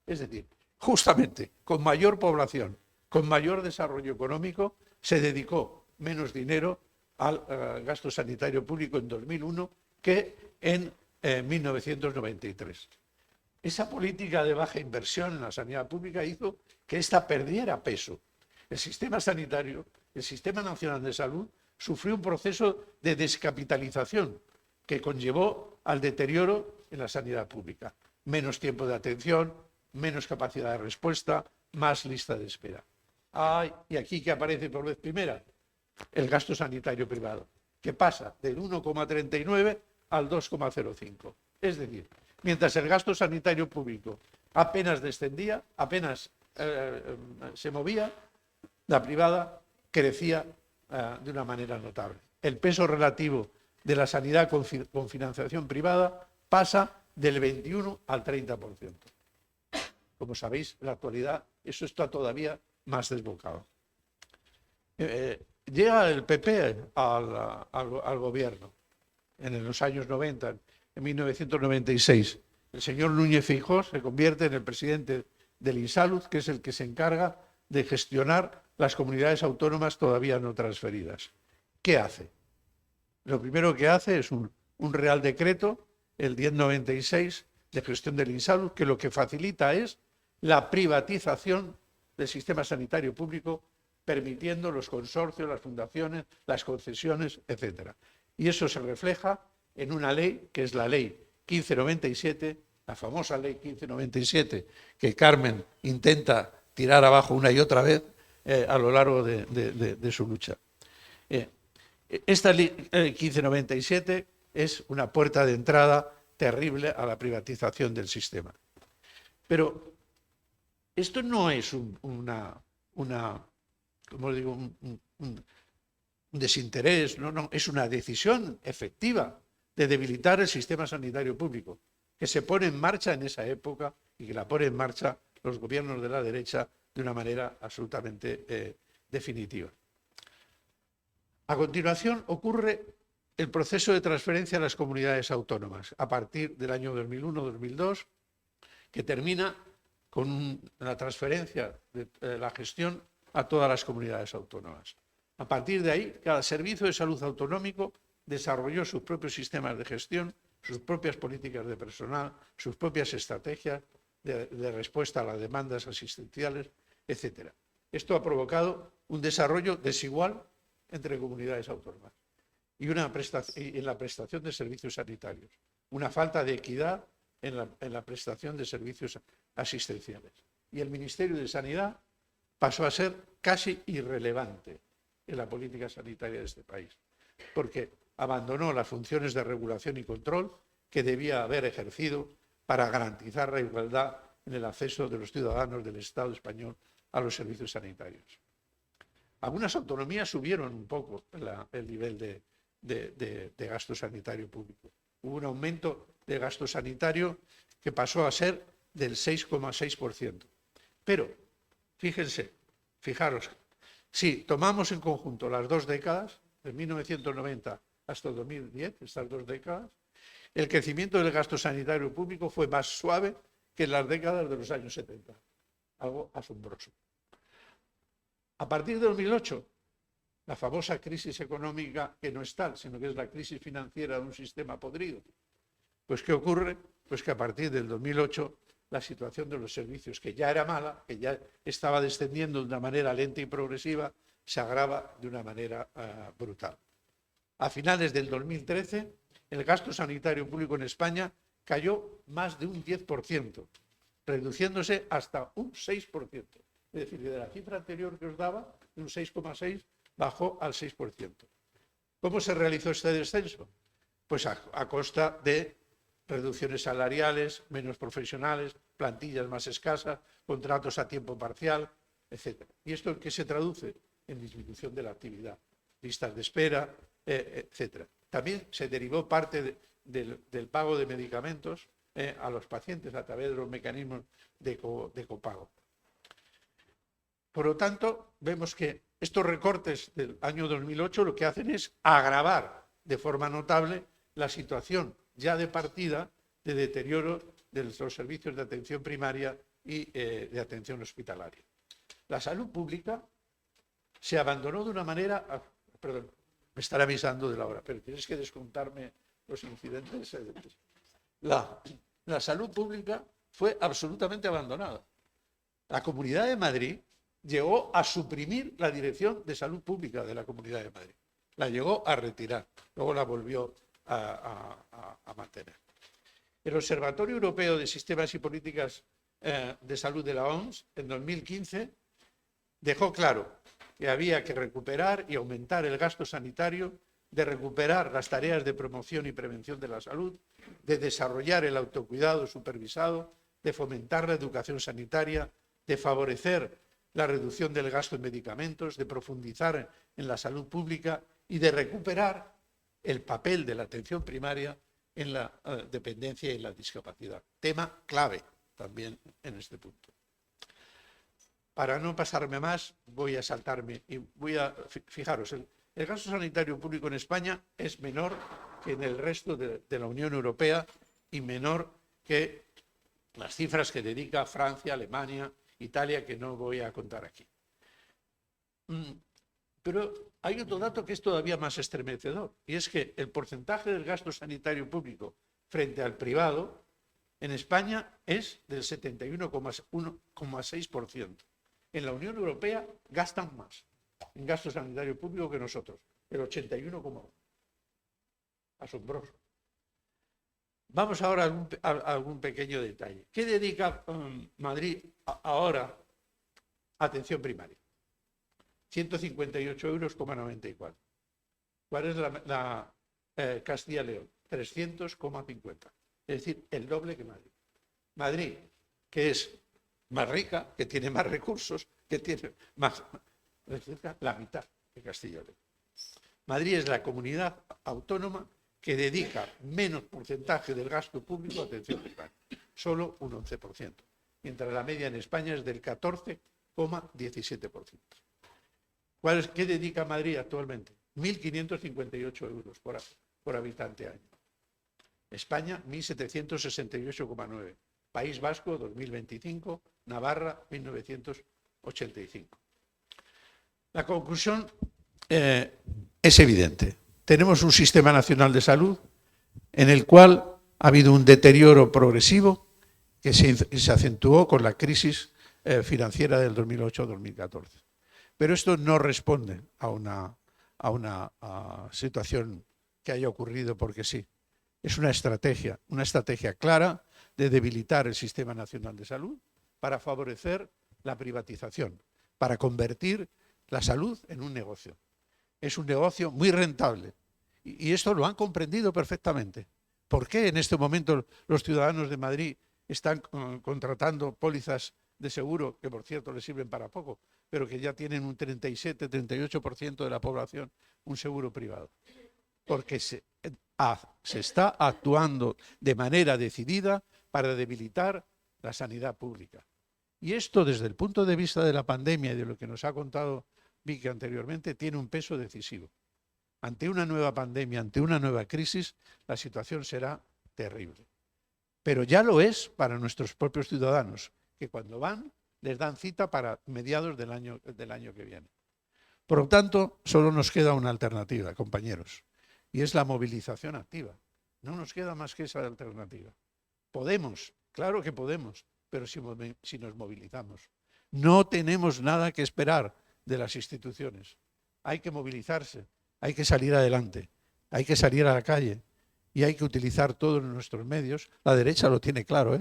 Es decir, justamente con mayor población, con mayor desarrollo económico, se dedicó menos dinero al gasto sanitario público en 2001 que en 1993. Esa política de baja inversión en la sanidad pública hizo que ésta perdiera peso. El sistema sanitario, el Sistema Nacional de Salud, sufrió un proceso de descapitalización que conllevó al deterioro en la sanidad pública. Menos tiempo de atención, menos capacidad de respuesta, más lista de espera. Y aquí que aparece por vez primera el gasto sanitario privado, que pasa del 1,39 al 2,05. Es decir, mientras el gasto sanitario público apenas descendía, apenas se movía, la privada crecía de una manera notable. El peso relativo de la sanidad con financiación privada pasa del 21 al 30%. Como sabéis, en la actualidad eso está todavía más desbocado. Llega el PP al gobierno en los años 90, en 1996. El señor Núñez Feijóo se convierte en el presidente del INSALUD, que es el que se encarga de gestionar las comunidades autónomas todavía no transferidas. ¿Qué hace? Lo primero que hace es un Real Decreto, el 1096, de gestión del INSALUD, que lo que facilita es la privatización del sistema sanitario público, permitiendo los consorcios, las fundaciones, las concesiones, etc. Y eso se refleja en una ley, que es la Ley 1597, la famosa Ley 1597, que Carmen intenta tirar abajo una y otra vez a lo largo de su lucha. Esta Ley 1597 es una puerta de entrada terrible a la privatización del sistema. Pero esto no es un desinterés, no, es una decisión efectiva de debilitar el sistema sanitario público, que se pone en marcha en esa época y que la pone en marcha los gobiernos de la derecha de una manera absolutamente definitiva. A continuación ocurre el proceso de transferencia a las comunidades autónomas a partir del año 2001-2002, que termina con la transferencia de la gestión a todas las comunidades autónomas. A partir de ahí, cada servicio de salud autonómico desarrolló sus propios sistemas de gestión, sus propias políticas de personal, sus propias estrategias de respuesta a las demandas asistenciales, etc. Esto ha provocado un desarrollo desigual entre comunidades autónomas y en la prestación de servicios sanitarios, una falta de equidad en la prestación de servicios asistenciales. Y el Ministerio de Sanidad pasó a ser casi irrelevante en la política sanitaria de este país, porque abandonó las funciones de regulación y control que debía haber ejercido para garantizar la igualdad en el acceso de los ciudadanos del Estado español a los servicios sanitarios. Algunas autonomías subieron un poco el nivel de gasto sanitario público. Hubo un aumento de gasto sanitario que pasó a ser del 6,6%. Pero, fijaros, si tomamos en conjunto las dos décadas, de 1990 hasta 2010, estas dos décadas, el crecimiento del gasto sanitario público fue más suave que en las décadas de los años 70. Algo asombroso. A partir de 2008, la famosa crisis económica, que no es tal, sino que es la crisis financiera de un sistema podrido. Pues, ¿qué ocurre? Pues que a partir del 2008 la situación de los servicios, que ya era mala, que ya estaba descendiendo de una manera lenta y progresiva, se agrava de una manera brutal. A finales del 2013, el gasto sanitario público en España cayó más de un 10%, reduciéndose hasta un 6%. Es decir, de la cifra anterior que os daba, de un 6,6, bajó al 6%. ¿Cómo se realizó este descenso? Pues a costa de reducciones salariales, menos profesionales, plantillas más escasas, contratos a tiempo parcial, etc. ¿Y esto en qué se traduce? En disminución de la actividad, listas de espera, etc. También se derivó parte del pago de medicamentos a los pacientes a través de los mecanismos de copago. Por lo tanto, vemos que estos recortes del año 2008 lo que hacen es agravar de forma notable la situación ya de partida de deterioro de los servicios de atención primaria y de atención hospitalaria. La salud pública se abandonó de una manera... Perdón, me estará avisando de la hora, pero tienes que descontarme los incidentes. La salud pública fue absolutamente abandonada. La Comunidad de Madrid llegó a suprimir la Dirección de Salud Pública de la Comunidad de Madrid. La llegó a retirar, luego la volvió a mantener. El Observatorio Europeo de Sistemas y Políticas de Salud de la OMS, en 2015, dejó claro que había que recuperar y aumentar el gasto sanitario, de recuperar las tareas de promoción y prevención de la salud, de desarrollar el autocuidado supervisado, de fomentar la educación sanitaria, de favorecer la reducción del gasto en medicamentos, de profundizar en la salud pública y de recuperar el papel de la atención primaria en la dependencia y la discapacidad. Tema clave también en este punto. Para no pasarme más, voy a saltarme y voy a... Fijaros, el gasto sanitario público en España es menor que en el resto de la Unión Europea y menor que las cifras que dedica Francia, Alemania, Italia, que no voy a contar aquí. Pero hay otro dato que es todavía más estremecedor, y es que el porcentaje del gasto sanitario público frente al privado en España es del 71,6%. En la Unión Europea gastan más en gasto sanitario público que nosotros, el 81,1%. Asombroso. Vamos ahora a algún pequeño detalle. ¿Qué dedica Madrid ahora a atención primaria? 158,94 €. ¿Cuál es la Castilla y León? 300,50. Es decir, el doble que Madrid. Madrid, que es más rica, que tiene más recursos, que tiene más... la mitad de Castilla y León. Madrid es la comunidad autónoma que dedica menos porcentaje del gasto público a atención primaria, solo un 11%, mientras la media en España es del 14,17%. ¿Qué dedica Madrid actualmente? 1.558 € por habitante año. España, 1.768,9. País Vasco, 2025. Navarra, 1985. La conclusión es evidente. Tenemos un sistema nacional de salud en el cual ha habido un deterioro progresivo que se acentuó con la crisis financiera del 2008-2014. Pero esto no responde a una situación que haya ocurrido porque sí. Es una estrategia clara de debilitar el Sistema Nacional de Salud para favorecer la privatización, para convertir la salud en un negocio. Es un negocio muy rentable y esto lo han comprendido perfectamente. ¿Por qué en este momento los ciudadanos de Madrid están contratando pólizas de seguro, que por cierto les sirven para poco, pero que ya tienen un 37-38% de la población un seguro privado? Porque se está actuando de manera decidida para debilitar la sanidad pública. Y esto, desde el punto de vista de la pandemia y de lo que nos ha contado Vicky anteriormente, tiene un peso decisivo. Ante una nueva pandemia, ante una nueva crisis, la situación será terrible. Pero ya lo es para nuestros propios ciudadanos, que cuando van les dan cita para mediados del año que viene. Por lo tanto, solo nos queda una alternativa, compañeros, y es la movilización activa. No nos queda más que esa alternativa. Podemos, claro que podemos, pero si nos movilizamos. No tenemos nada que esperar de las instituciones. Hay que movilizarse, hay que salir adelante, hay que salir a la calle y hay que utilizar todos nuestros medios. La derecha lo tiene claro,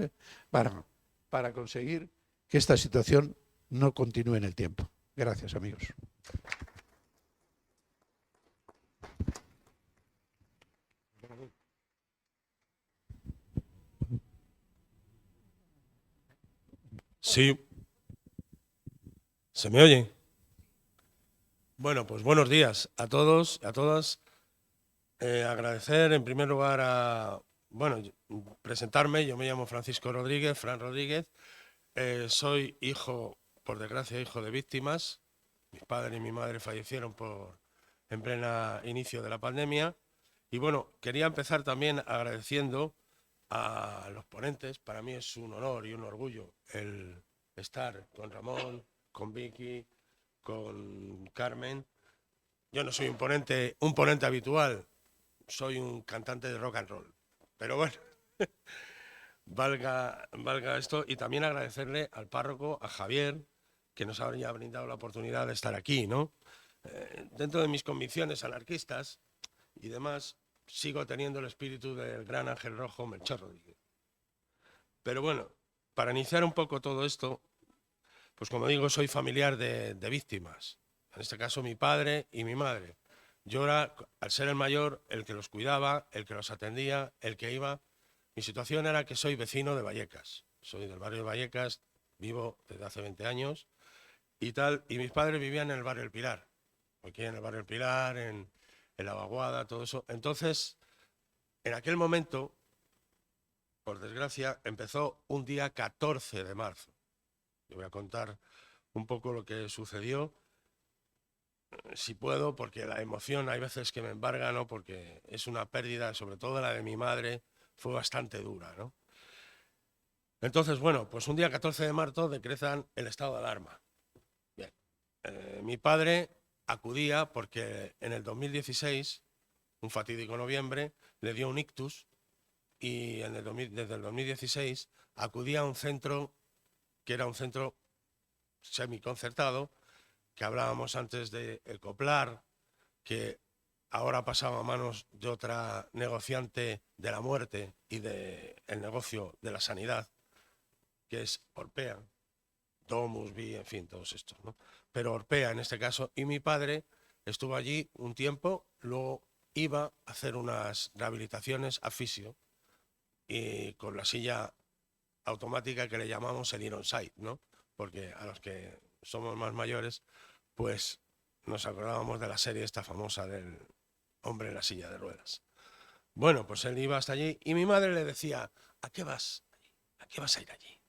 para conseguir que esta situación no continúe en el tiempo. Gracias, amigos. Sí. ¿Se me oye? Bueno, pues buenos días a todos y a todas. Agradecer en primer lugar presentarme. Yo me llamo Francisco Rodríguez, Fran Rodríguez. Soy hijo, por desgracia, hijo de víctimas. Mis padres y mi madre fallecieron en plena inicio de la pandemia. Y bueno, quería empezar también agradeciendo a los ponentes. Para mí es un honor y un orgullo el estar con Ramón, con Vicky, con Carmen. Yo no soy un ponente habitual, soy un cantante de rock and roll. Pero bueno, valga esto. Y también agradecerle al párroco, a Javier, que nos habría brindado la oportunidad de estar aquí, ¿no? Dentro de mis convicciones anarquistas y demás, sigo teniendo el espíritu del gran ángel rojo Melchor Rodríguez. Pero bueno, para iniciar un poco todo esto, pues como digo, soy familiar de víctimas. En este caso mi padre y mi madre. Yo era, al ser el mayor, el que los cuidaba, el que los atendía, el que iba. Mi situación era que soy vecino de Vallecas. Soy del barrio de Vallecas, vivo desde hace 20 años y tal. Y mis padres vivían en el barrio El Pilar. Aquí en el barrio El Pilar, en la Vaguada, todo eso. Entonces, en aquel momento, por desgracia, empezó un día 14 de marzo. Yo voy a contar un poco lo que sucedió, si puedo, porque la emoción hay veces que me embarga, ¿no? Porque es una pérdida, sobre todo la de mi madre, fue bastante dura, ¿no? Entonces, bueno, pues un día 14 de marzo decretan el estado de alarma. Bien, mi padre acudía porque en el 2016, un fatídico noviembre, le dio un ictus y desde el 2016 acudía a un centro que era un centro semiconcertado, que hablábamos antes de Ecoplar, que ahora pasaba a manos de otra negociante de la muerte y del negocio de la sanidad, que es Orpea, Domus, Vi, en fin, todos estos, ¿no? Pero Orpea en este caso, y mi padre estuvo allí un tiempo, luego iba a hacer unas rehabilitaciones a fisio y con la silla automática que le llamamos el Ironside, ¿no? Porque a los que somos más mayores, pues nos acordábamos de la serie esta famosa del hombre en la silla de ruedas. Bueno, pues él iba hasta allí y mi madre le decía, ¿a qué vas? ¿A qué vas a ir allí?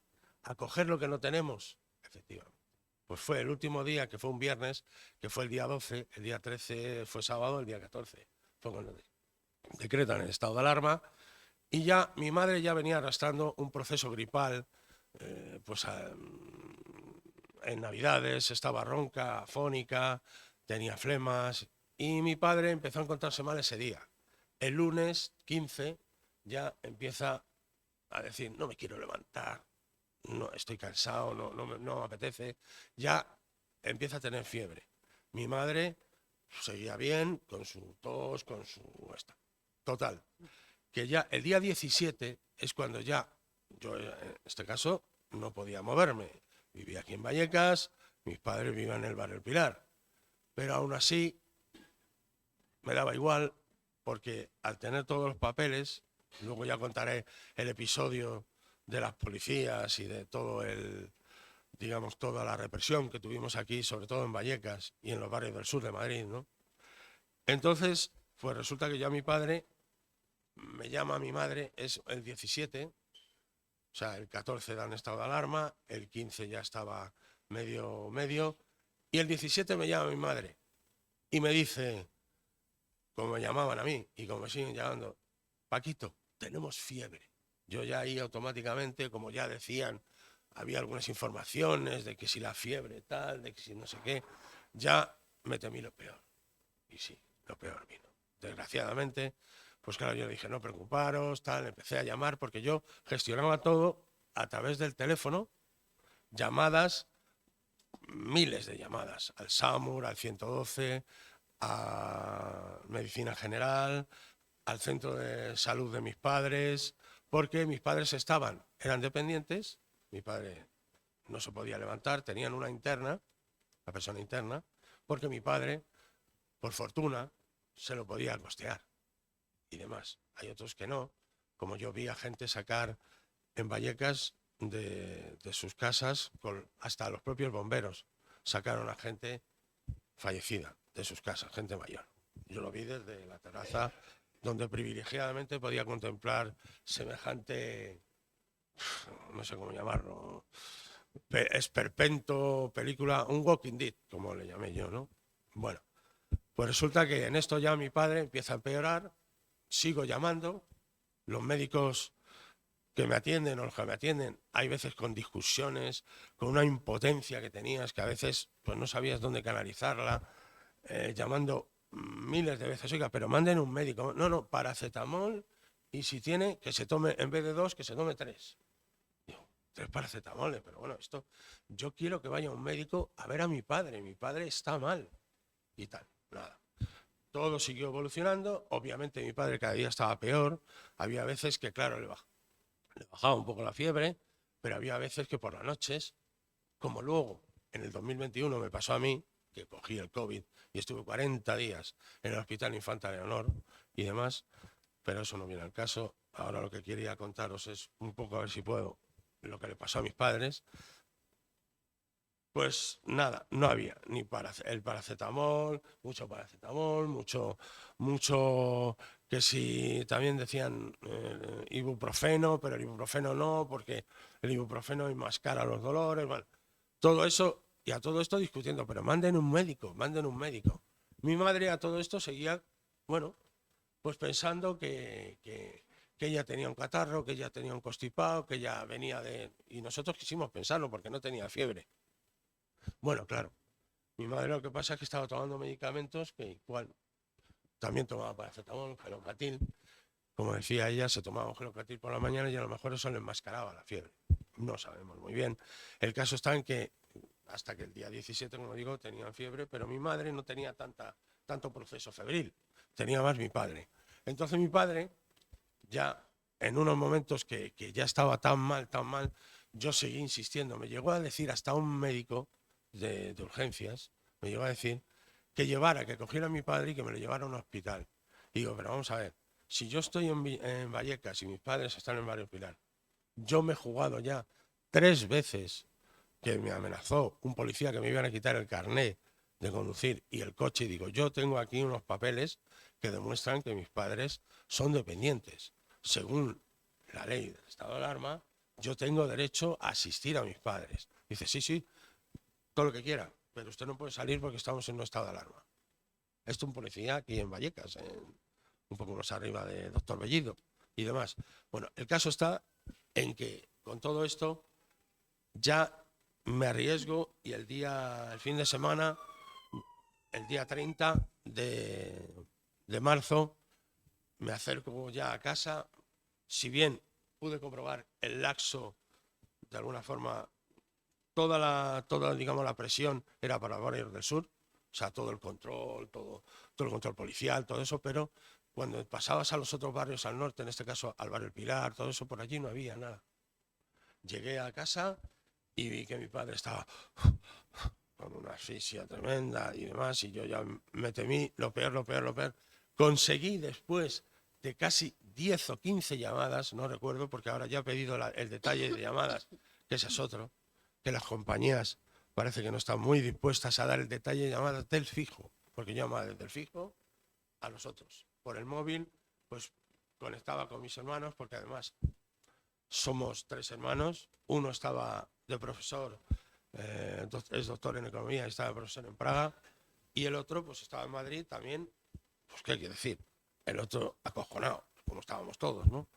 ¿A coger lo que no tenemos? Efectivamente. Pues fue el último día, que fue un viernes, que fue el día 12, el día 13 fue sábado, el día 14 fue cuando decretan el estado de alarma. Y ya mi madre ya venía arrastrando un proceso gripal, en Navidades estaba ronca, afónica, tenía flemas, y mi padre empezó a encontrarse mal ese día. El lunes 15 ya empieza a decir, no me quiero levantar, no estoy cansado, no me apetece, ya empieza a tener fiebre. Mi madre seguía bien, con su tos, con su... Total, que ya el día 17 es cuando ya, yo en este caso no podía moverme. Vivía aquí en Vallecas, mis padres vivían en el barrio El Pilar, pero aún así me daba igual porque al tener todos los papeles, luego ya contaré el episodio de las policías y de todo digamos, toda la represión que tuvimos aquí, sobre todo en Vallecas y en los barrios del sur de Madrid, ¿no? Entonces, pues resulta que ya mi padre me llama a mi madre, es el 17, o sea, el 14 dan estado de alarma, el 15 ya estaba medio, y el 17 me llama mi madre y me dice, como me llamaban a mí y como me siguen llamando, Paquito, tenemos fiebre. Yo ya ahí automáticamente, como ya decían, había algunas informaciones de que si la fiebre tal, de que si no sé qué, ya me temí lo peor. Y sí, lo peor vino. Desgraciadamente, pues claro, yo dije, no preocuparos, tal, empecé a llamar porque yo gestionaba todo a través del teléfono, llamadas, miles de llamadas, al SAMUR, al 112, a Medicina General, al centro de salud de mis padres, porque mis padres eran dependientes, mi padre no se podía levantar, tenían una persona interna, porque mi padre, por fortuna, se lo podía costear y demás. Hay otros que no, como yo vi a gente sacar en Vallecas de sus casas, hasta los propios bomberos sacaron a gente fallecida de sus casas, gente mayor. Yo lo vi desde la terraza donde privilegiadamente podía contemplar semejante, no sé cómo llamarlo, esperpento, película, un Walking Dead, como le llamé yo, ¿no? Bueno, pues resulta que en esto ya mi padre empieza a empeorar, sigo llamando, los médicos que me atienden o los que me atienden, hay veces con discusiones, con una impotencia que tenías, que a veces pues no sabías dónde canalizarla, llamando miles de veces, oiga, pero manden un médico, no, paracetamol, y si tiene, que se tome, en vez de 2, que se tome 3. Digo, 3 paracetamoles, pero bueno, esto, yo quiero que vaya un médico a ver a mi padre está mal, y tal, nada. Todo siguió evolucionando, obviamente mi padre cada día estaba peor, había veces que, claro, le bajaba un poco la fiebre, pero había veces que por las noches, como luego en el 2021 me pasó a mí, que cogí el COVID y estuve 40 días en el Hospital Infanta Leonor y demás, pero eso no viene al caso. Ahora lo que quería contaros es un poco, a ver si puedo, lo que le pasó a mis padres. Pues nada, no había ni el paracetamol, mucho, que si también decían ibuprofeno, pero el ibuprofeno no, porque el ibuprofeno enmascara los dolores, bueno, todo eso, y a todo esto discutiendo, pero manden un médico, manden un médico. Mi madre a todo esto seguía, bueno, pues pensando que ella tenía un catarro, que ella tenía un constipado, que ella venía de... Y nosotros quisimos pensarlo porque no tenía fiebre. Bueno, claro, mi madre lo que pasa es que estaba tomando medicamentos que igual también tomaba paracetamol, gelocatil. Como decía ella, se tomaba un gelocatil por la mañana y a lo mejor eso le enmascaraba la fiebre. No sabemos muy bien. El caso está en que hasta que el día 17, como digo, tenían fiebre, pero mi madre no tenía tanto proceso febril, tenía más mi padre. Entonces mi padre, ya en unos momentos que ya estaba tan mal, yo seguí insistiendo. Me llegó a decir hasta un médico de urgencias, me llegó a decir que cogiera a mi padre y que me lo llevara a un hospital. Y digo, pero vamos a ver, si yo estoy en Vallecas y mis padres están en Barrio Pilar, yo me he jugado ya 3 veces que me amenazó un policía que me iban a quitar el carné de conducir y el coche, y digo, yo tengo aquí unos papeles que demuestran que mis padres son dependientes. Según la ley del estado de alarma, yo tengo derecho a asistir a mis padres. Dice, sí, todo lo que quiera, pero usted no puede salir porque estamos en un estado de alarma. Esto es un policía aquí en Vallecas, un poco más arriba de Doctor Bellido y demás. Bueno, el caso está en que con todo esto ya me arriesgo y el fin de semana, el día 30 de marzo, me acerco ya a casa. Si bien pude comprobar el laxo, de alguna forma, toda digamos, la presión era para Barrios del Sur, o sea, todo el control, todo el control policial, todo eso, pero cuando pasabas a los otros barrios al norte, en este caso al barrio El Pilar, todo eso, por allí no había nada. Llegué a casa y vi que mi padre estaba con una asfixia tremenda y demás, y yo ya me temí lo peor. Conseguí después de casi 10 o 15 llamadas, no recuerdo, porque ahora ya he pedido el detalle de llamadas, que ese es otro, que las compañías parece que no están muy dispuestas a dar el detalle de llamadas del fijo, porque yo llamaba desde el fijo a los otros. Por el móvil, pues conectaba con mis hermanos, porque además somos 3 hermanos, uno estaba de profesor, es doctor en economía y estaba de profesor en Praga, y el otro pues estaba en Madrid también, pues qué hay que decir, el otro acojonado, como estábamos todos, ¿no?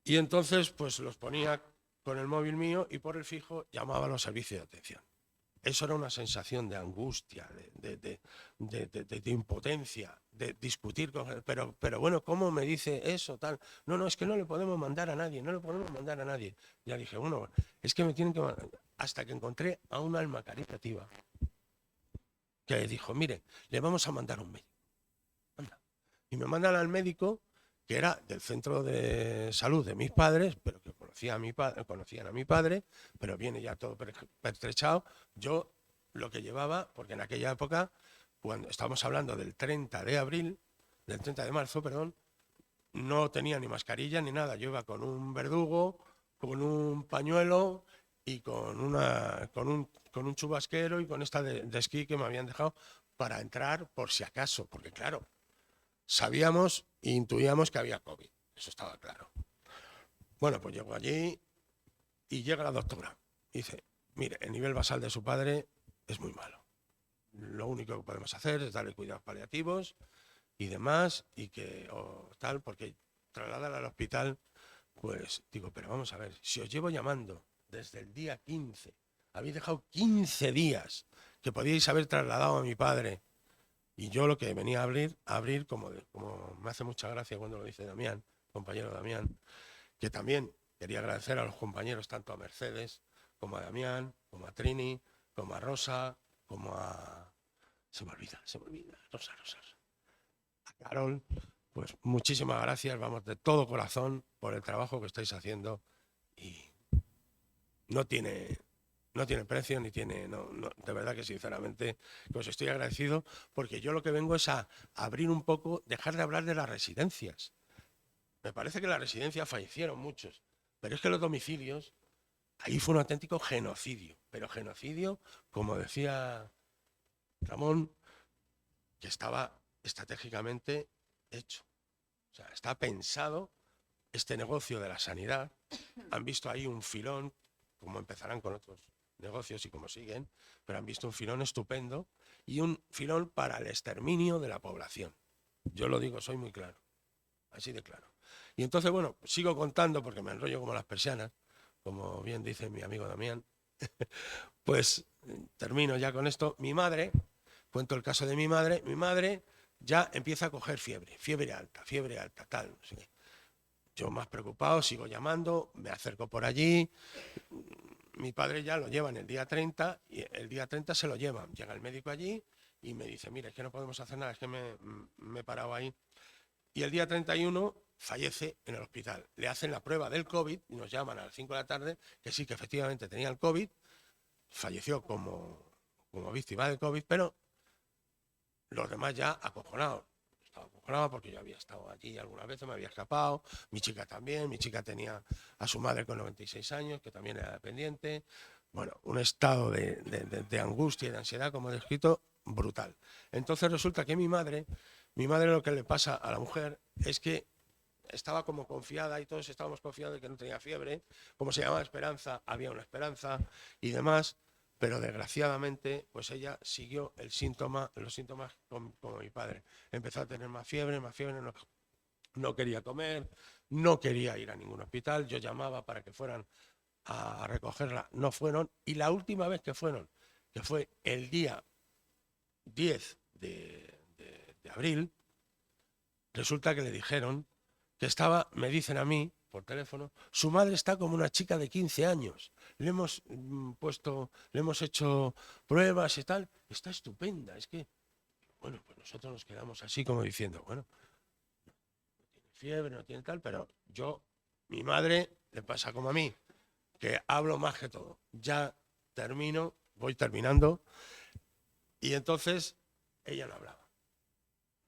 Y entonces pues los ponía con el móvil mío y por el fijo llamaba a los servicios de atención. Eso era una sensación de angustia, de impotencia, de discutir con él. Pero bueno, ¿cómo me dice eso? Tal. No, es que no le podemos mandar a nadie, Ya dije, bueno, es que me tienen que mandar. Hasta que encontré a un alma caritativa que dijo, mire, le vamos a mandar un médico. Anda. Y me mandan al médico que era del centro de salud de mis padres, pero que conocían a mi padre, pero viene ya todo pertrechado. Yo lo que llevaba, porque en aquella época, cuando estamos hablando del 30 de marzo, no tenía ni mascarilla ni nada. Yo iba con un verdugo, con un pañuelo y con un chubasquero y con esta de esquí que me habían dejado para entrar por si acaso, porque claro, sabíamos e intuíamos que había COVID, eso estaba claro. Bueno, pues llego allí y llega la doctora y dice, mire, el nivel basal de su padre es muy malo. Lo único que podemos hacer es darle cuidados paliativos y demás, y que, o tal, porque trasladar al hospital, pues digo, pero vamos a ver, si os llevo llamando desde el día 15, habéis dejado 15 días que podíais haber trasladado a mi padre, y yo lo que venía a abrir como me hace mucha gracia cuando lo dice Damián, compañero Damián, que también quería agradecer a los compañeros, tanto a Mercedes, como a Damián, como a Trini, como a Rosa, como a... Se me olvida, Rosa. A Carol, pues muchísimas gracias, vamos, de todo corazón por el trabajo que estáis haciendo y no tiene precio ni tiene, de verdad que sinceramente os estoy agradecido porque yo lo que vengo es a abrir un poco, dejar de hablar de las residencias. Me parece que en las residencias fallecieron muchos, pero es que los domicilios, ahí fue un auténtico genocidio, pero genocidio, como decía Ramón, que estaba estratégicamente hecho. O sea, está pensado este negocio de la sanidad. Han visto ahí un filón, como empezarán con otros negocios y como siguen, pero han visto un filón estupendo y un filón para el exterminio de la población. Yo lo digo, soy muy claro, así de claro. Y entonces, bueno, sigo contando porque me enrollo como las persianas, como bien dice mi amigo Damián. Pues termino ya con esto. Mi madre, cuento el caso de mi madre ya empieza a coger fiebre alta, tal, no sé qué. Yo más preocupado, sigo llamando, me acerco por allí. Mi padre ya lo llevan el día 30 y el día 30 se lo llevan. Llega el médico allí y me dice, mira, es que no podemos hacer nada, es que me he parado ahí. Y el día 31 fallece en el hospital. Le hacen la prueba del COVID y nos llaman a las 5 de la tarde, que sí, que efectivamente tenía el COVID, falleció como víctima del COVID, pero los demás ya acojonados. Estaba acojonado porque yo había estado allí algunas veces, me había escapado, mi chica también, mi chica tenía a su madre con 96 años, que también era dependiente. Bueno, un estado de angustia y de ansiedad, como he descrito, brutal. Entonces resulta que mi madre lo que le pasa a la mujer es que estaba como confiada y todos estábamos confiados de que no tenía fiebre, como se llamaba Esperanza, había una esperanza y demás, pero desgraciadamente pues ella siguió los síntomas como mi padre. Empezó a tener más fiebre, no quería comer, no quería ir a ningún hospital, yo llamaba para que fueran a recogerla, no fueron, y la última vez que fueron, que fue el día 10 de abril, resulta que le dijeron que me dicen a mí, por teléfono, su madre está como una chica de 15 años. Le hemos hecho pruebas y tal, está estupenda. Es que, bueno, pues nosotros nos quedamos así como diciendo, bueno, no tiene fiebre, no tiene tal, pero mi madre le pasa como a mí, que hablo más que todo. Ya voy terminando, y entonces ella no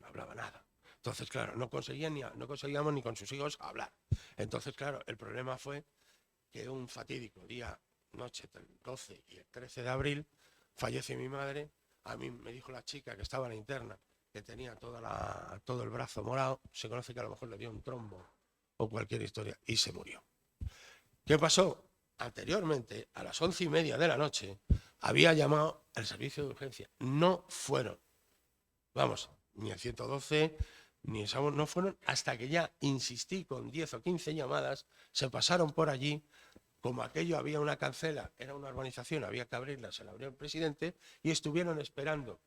hablaba nada. Entonces, claro, no conseguíamos ni con sus hijos hablar. Entonces, claro, el problema fue que un fatídico noche del 12 y el 13 de abril, fallece mi madre. A mí me dijo la chica que estaba en la interna, que tenía todo el brazo morado, se conoce que a lo mejor le dio un trombo o cualquier historia, y se murió. ¿Qué pasó? Anteriormente, a las 11:30 de la noche, había llamado al servicio de urgencia. No fueron. Vamos, ni el 112... ni esa, no fueron hasta que ya insistí con 10 o 15 llamadas, se pasaron por allí, como aquello había una cancela, era una urbanización, había que abrirla, se la abrió el presidente y estuvieron esperando,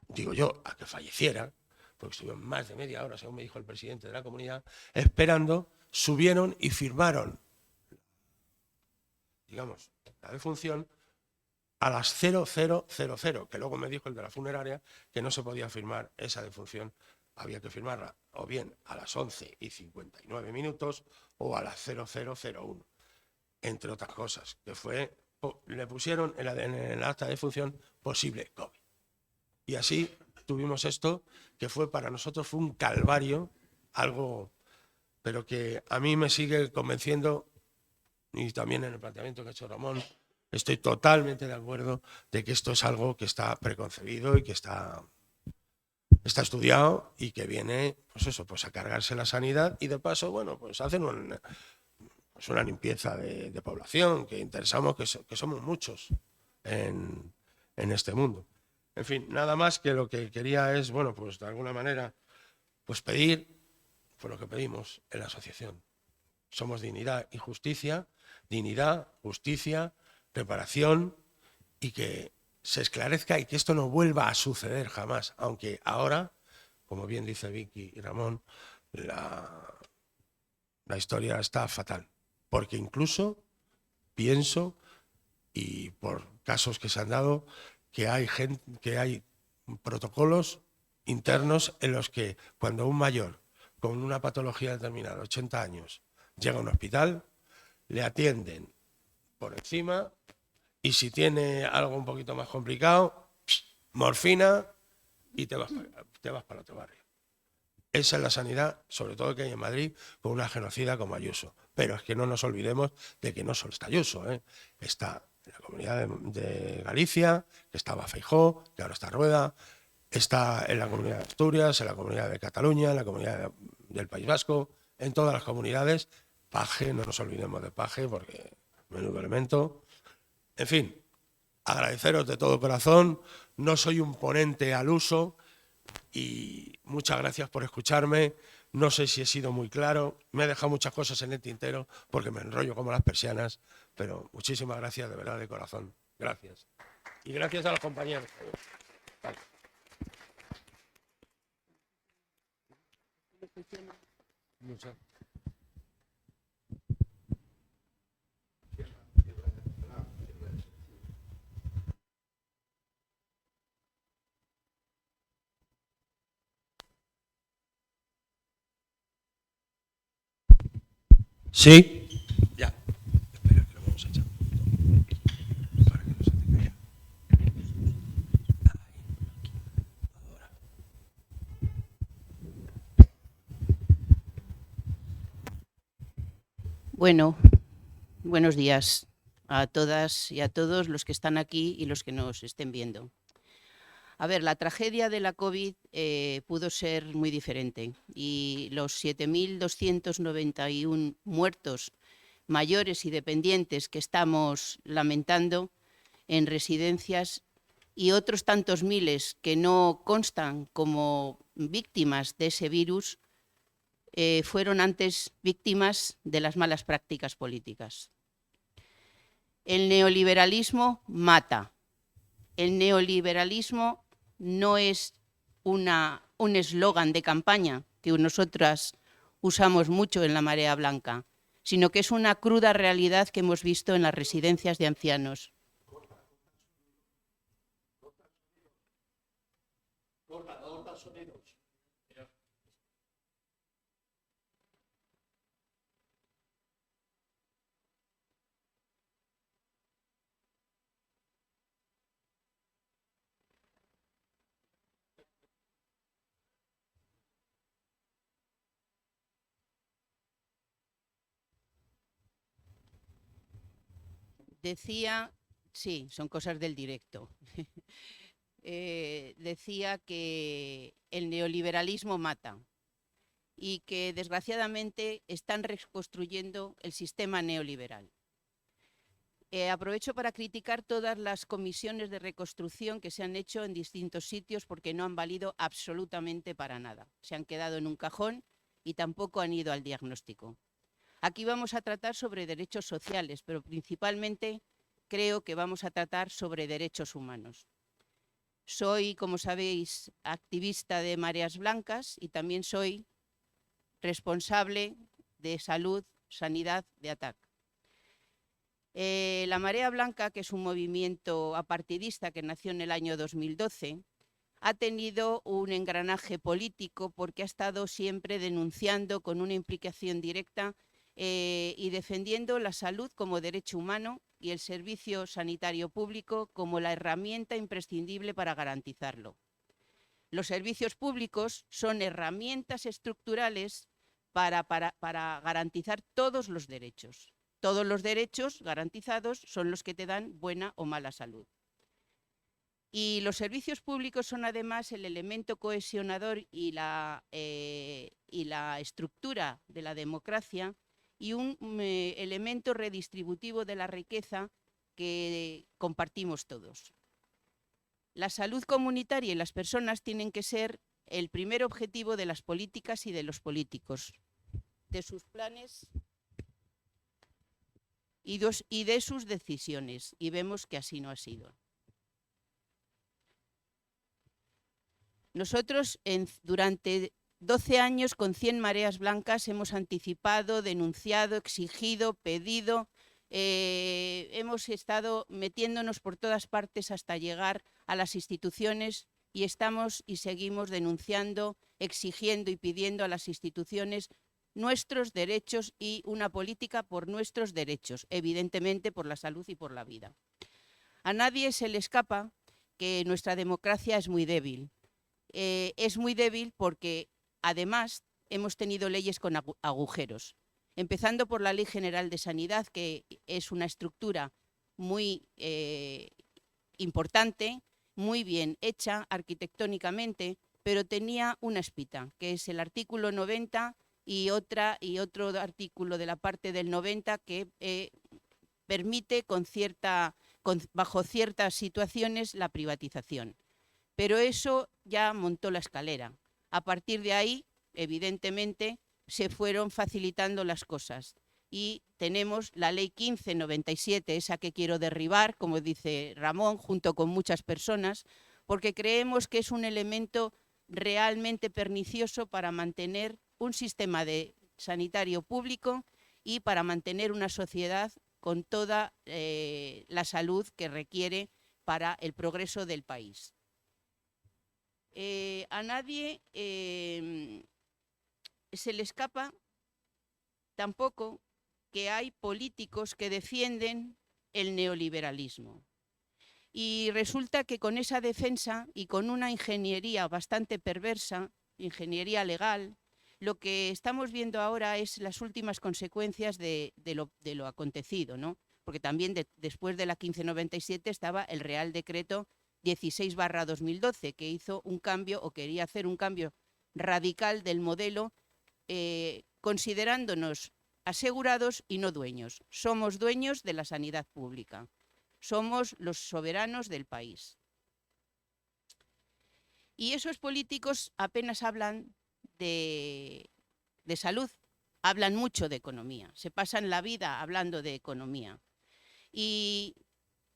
digo yo, a que falleciera, porque estuvieron más de media hora, según me dijo el presidente de la comunidad, esperando, subieron y firmaron, digamos, la defunción a las 00:00, que luego me dijo el de la funeraria que no se podía firmar esa defunción. Había que firmarla o bien a las 11:59 o a las 00:01, entre otras cosas, que le pusieron en el acta de defunción posible COVID. Y así tuvimos esto, que para nosotros fue un calvario, algo, pero que a mí me sigue convenciendo, y también en el planteamiento que ha hecho Ramón, estoy totalmente de acuerdo de que esto es algo que está preconcebido y que está está estudiado y que viene, pues eso, pues a cargarse la sanidad y de paso, bueno, pues hacen pues una limpieza de población, que interesamos, que somos muchos en este mundo. En fin, nada más, que lo que quería es, bueno, pues de alguna manera, pues pedir por lo que pedimos en la asociación. Somos dignidad y justicia, reparación, y que se esclarezca y que esto no vuelva a suceder jamás, aunque ahora, como bien dice Vicky y Ramón, la historia está fatal, porque incluso pienso, y por casos que se han dado, que hay protocolos internos en los que cuando un mayor con una patología determinada, 80 años, llega a un hospital, le atienden por encima y si tiene algo un poquito más complicado, morfina y te vas para otro barrio. Esa es la sanidad, sobre todo que hay en Madrid, con una genocida como Ayuso. Pero es que no nos olvidemos de que no solo está Ayuso, ¿eh? Está en la Comunidad de Galicia, que estaba Feijóo, que ahora está Rueda, está en la Comunidad de Asturias, en la Comunidad de Cataluña, en la Comunidad del País Vasco, en todas las comunidades. Paje, no nos olvidemos de Paje, porque menudo elemento. En fin, agradeceros de todo corazón. No soy un ponente al uso y muchas gracias por escucharme. No sé si he sido muy claro, me he dejado muchas cosas en el tintero porque me enrollo como las persianas, pero muchísimas gracias de verdad, de corazón. Gracias. Y gracias a los compañeros. Vale. Muchas. Sí. Ya. Espera, que lo vamos a echar un poquito para que no se te caiga. Ahora. Bueno, buenos días a todas y a todos los que están aquí y los que nos estén viendo. A ver, la tragedia de la COVID pudo ser muy diferente y los 7.291 muertos mayores y dependientes que estamos lamentando en residencias y otros tantos miles que no constan como víctimas de ese virus fueron antes víctimas de las malas prácticas políticas. El neoliberalismo mata. El neoliberalismo no es un eslogan de campaña que nosotras usamos mucho en la Marea Blanca, sino que es una cruda realidad que hemos visto en las residencias de ancianos. Decía, sí, son cosas del directo. Decía que el neoliberalismo mata y que desgraciadamente están reconstruyendo el sistema neoliberal. Aprovecho para criticar todas las comisiones de reconstrucción que se han hecho en distintos sitios porque no han valido absolutamente para nada. Se han quedado en un cajón y tampoco han ido al diagnóstico. Aquí vamos a tratar sobre derechos sociales, pero principalmente creo que vamos a tratar sobre derechos humanos. Soy, como sabéis, activista de Mareas Blancas y también soy responsable de salud, sanidad de ATAC. La Marea Blanca, que es un movimiento apartidista que nació en el año 2012, ha tenido un engranaje político porque ha estado siempre denunciando con una implicación directa y defendiendo la salud como derecho humano y el servicio sanitario público como la herramienta imprescindible para garantizarlo. Los servicios públicos son herramientas estructurales para garantizar todos los derechos. Todos los derechos garantizados son los que te dan buena o mala salud. Y los servicios públicos son además el elemento cohesionador y la estructura de la democracia y un elemento redistributivo de la riqueza que compartimos todos. La salud comunitaria y las personas tienen que ser el primer objetivo de las políticas y de los políticos, de sus planes y de sus decisiones, y vemos que así no ha sido. Nosotros durante 12 años con 100 mareas blancas hemos anticipado, denunciado, exigido, pedido, hemos estado metiéndonos por todas partes hasta llegar a las instituciones y estamos y seguimos denunciando, exigiendo y pidiendo a las instituciones nuestros derechos y una política por nuestros derechos, evidentemente por la salud y por la vida. A nadie se le escapa que nuestra democracia es muy débil. Es muy débil porque además hemos tenido leyes con agujeros, empezando por la Ley General de Sanidad, que es una estructura muy importante, muy bien hecha arquitectónicamente, pero tenía una espita, que es el artículo 90 y otro artículo de la parte del 90 que permite bajo ciertas situaciones la privatización. Pero eso ya montó la escalera. A partir de ahí, evidentemente, se fueron facilitando las cosas. Y tenemos la Ley 1597, esa que quiero derribar, como dice Ramón, junto con muchas personas, porque creemos que es un elemento realmente pernicioso para mantener un sistema sanitario público y para mantener una sociedad con toda la salud que requiere para el progreso del país. A nadie se le escapa tampoco que hay políticos que defienden el neoliberalismo. Y resulta que con esa defensa y con una ingeniería bastante perversa, ingeniería legal, lo que estamos viendo ahora es las últimas consecuencias de lo acontecido, ¿no? Porque también después de la 1597 estaba el Real Decreto 16/2012, que hizo un cambio o quería hacer un cambio radical del modelo, considerándonos asegurados y no dueños. Somos dueños de la sanidad pública. Somos los soberanos del país. Y esos políticos apenas hablan de salud, hablan mucho de economía, se pasan la vida hablando de economía. Y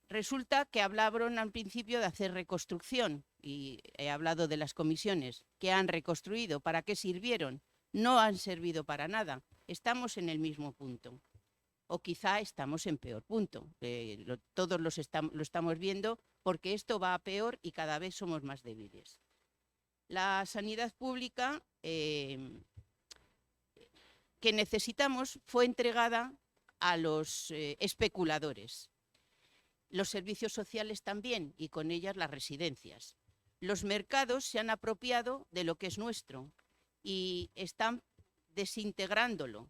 resulta que hablaron al principio de hacer reconstrucción, y he hablado de las comisiones que han reconstruido, ¿para qué sirvieron? No han servido para nada, estamos en el mismo punto. O quizá estamos en peor punto, todos lo estamos viendo, porque esto va a peor y cada vez somos más débiles. La sanidad pública que necesitamos fue entregada a los especuladores. Los servicios sociales también, y con ellas las residencias. Los mercados se han apropiado de lo que es nuestro y están desintegrándolo.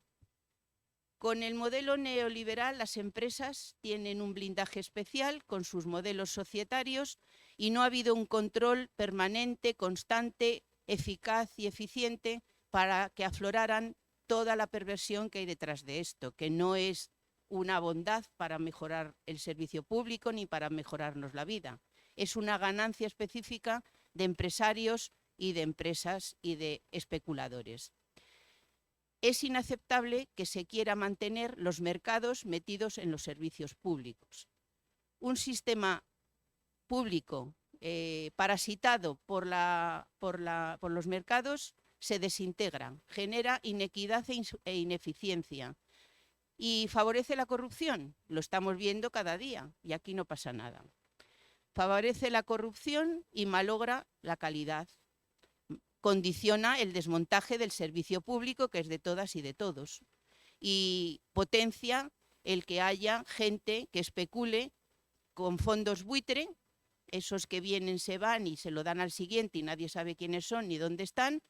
Con el modelo neoliberal, las empresas tienen un blindaje especial con sus modelos societarios y no ha habido un control permanente, constante, eficaz y eficiente para que afloraran toda la perversión que hay detrás de esto, que no es una bondad para mejorar el servicio público ni para mejorarnos la vida. Es una ganancia específica de empresarios y de empresas y de especuladores. Es inaceptable que se quiera mantener los mercados metidos en los servicios públicos. Un sistema público parasitado por los mercados se desintegra, genera inequidad e ineficiencia y favorece la corrupción. Lo estamos viendo cada día y aquí no pasa nada. Favorece la corrupción y malogra la calidad. Condiciona el desmontaje del servicio público, que es de todas y de todos, y potencia el que haya gente que especule con fondos buitre, esos que vienen, se van y se lo dan al siguiente y nadie sabe quiénes son ni dónde están,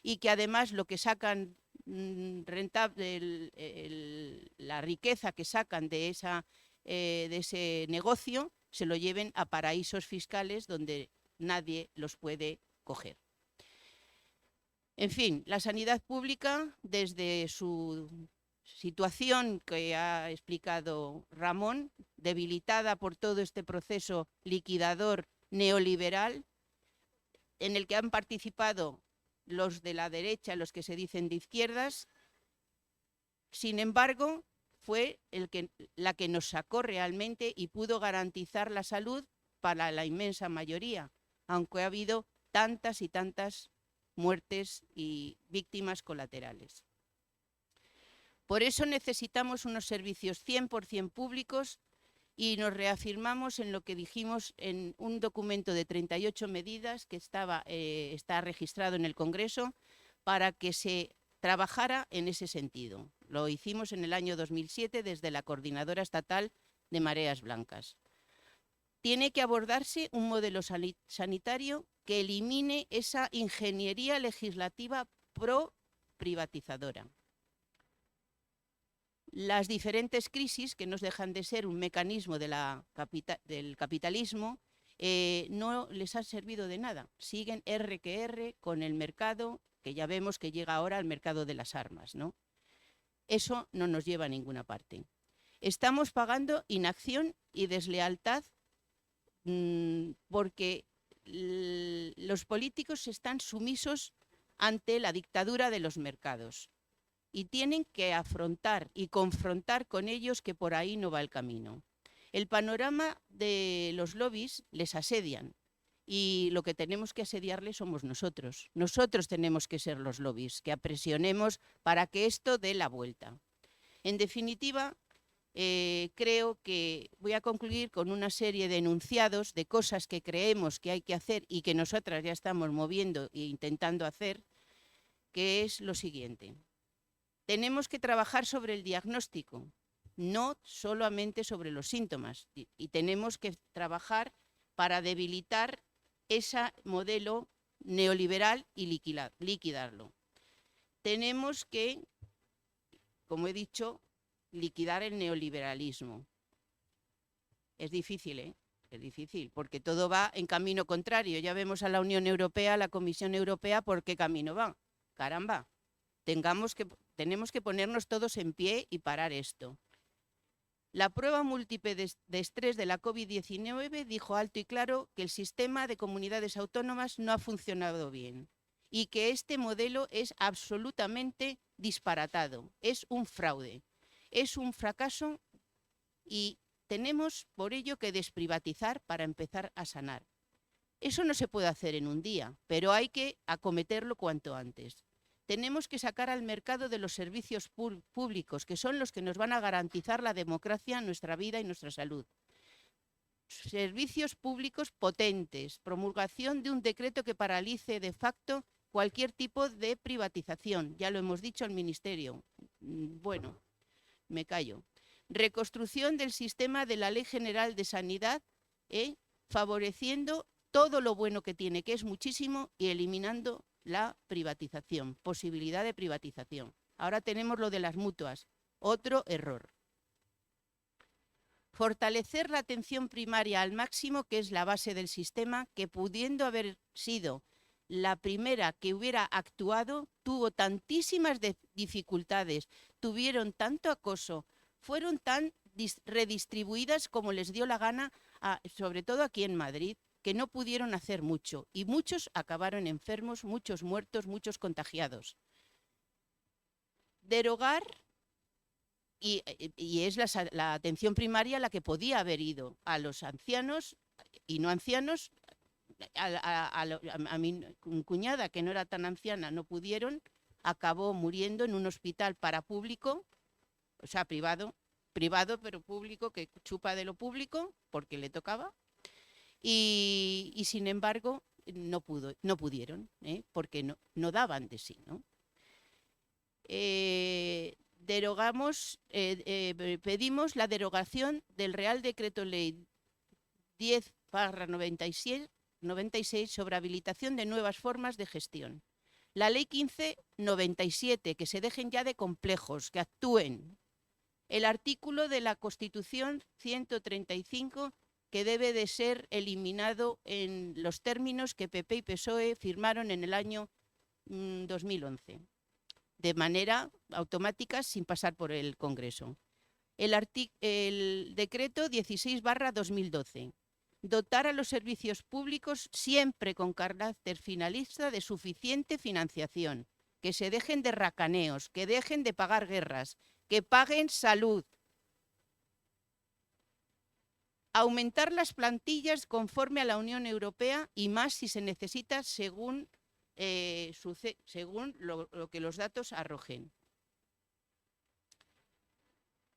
y que además lo que sacan rentable, la riqueza que sacan de ese negocio se lo lleven a paraísos fiscales donde nadie los puede coger. En fin, la sanidad pública, desde su situación que ha explicado Ramón, debilitada por todo este proceso liquidador neoliberal, en el que han participado los de la derecha, los que se dicen de izquierdas, sin embargo, fue la que nos sacó realmente y pudo garantizar la salud para la inmensa mayoría, aunque ha habido tantas y tantas muertes y víctimas colaterales. Por eso necesitamos unos servicios 100% públicos y nos reafirmamos en lo que dijimos en un documento de 38 medidas que está registrado en el Congreso para que se trabajara en ese sentido. Lo hicimos en el año 2007 desde la Coordinadora Estatal de Mareas Blancas. Tiene que abordarse un modelo sanitario que elimine esa ingeniería legislativa pro-privatizadora. Las diferentes crisis, que no dejan de ser un mecanismo del capitalismo, no les ha servido de nada. Siguen R que R con el mercado, que ya vemos que llega ahora al mercado de las armas, ¿no? Eso no nos lleva a ninguna parte. Estamos pagando inacción y deslealtad porque los políticos están sumisos ante la dictadura de los mercados y tienen que afrontar y confrontar con ellos que por ahí no va el camino. El panorama de los lobbies les asedian y lo que tenemos que asediarles somos nosotros. Nosotros tenemos que ser los lobbies, que presionemos para que esto dé la vuelta. En definitiva, creo que voy a concluir con una serie de enunciados de cosas que creemos que hay que hacer y que nosotras ya estamos moviendo e intentando hacer, que es lo siguiente. Tenemos que trabajar sobre el diagnóstico, no solamente sobre los síntomas, y tenemos que trabajar para debilitar ese modelo neoliberal y liquidarlo. Tenemos que, como he dicho, liquidar el neoliberalismo. Es difícil, ¿eh? Es difícil, porque todo va en camino contrario. Ya vemos a la Unión Europea, a la Comisión Europea, ¿por qué camino va? Caramba, tenemos que ponernos todos en pie y parar esto. La prueba múltiple de estrés de la COVID-19 dijo alto y claro que el sistema de comunidades autónomas no ha funcionado bien y que este modelo es absolutamente disparatado, es un fraude, es un fracaso y tenemos por ello que desprivatizar para empezar a sanar. Eso no se puede hacer en un día, pero hay que acometerlo cuanto antes. Tenemos que sacar al mercado de los servicios públicos, que son los que nos van a garantizar la democracia, nuestra vida y nuestra salud. Servicios públicos potentes, promulgación de un decreto que paralice de facto cualquier tipo de privatización. Ya lo hemos dicho al Ministerio. Bueno, me callo. Reconstrucción del sistema de la Ley General de Sanidad, favoreciendo todo lo bueno que tiene, que es muchísimo, y eliminando la privatización, posibilidad de privatización. Ahora tenemos lo de las mutuas, otro error. Fortalecer la atención primaria al máximo, que es la base del sistema, que pudiendo haber sido la primera que hubiera actuado, tuvo tantísimas dificultades, tuvieron tanto acoso, fueron tan redistribuidas como les dio la gana, sobre todo aquí en Madrid, que no pudieron hacer mucho y muchos acabaron enfermos, muchos muertos, muchos contagiados. Derogar, y es la atención primaria la que podía haber ido a los ancianos y no ancianos, a mi cuñada, que no era tan anciana, no pudieron, acabó muriendo en un hospital parapúblico, o sea, privado pero público, que chupa de lo público porque le tocaba. Y sin embargo no pudieron, porque no daban de sí, ¿no? Pedimos la derogación del Real Decreto Ley 10/96 sobre habilitación de nuevas formas de gestión. La Ley 15/97, que se dejen ya de complejos, que actúen. El artículo de la Constitución 135, que debe de ser eliminado en los términos que PP y PSOE firmaron en el año 2011, de manera automática sin pasar por el Congreso. El decreto 16/2012. Dotar a los servicios públicos siempre con carácter finalista de suficiente financiación, que se dejen de racaneos, que dejen de pagar guerras, que paguen salud. Aumentar las plantillas conforme a la Unión Europea y más si se necesita según lo que los datos arrojen.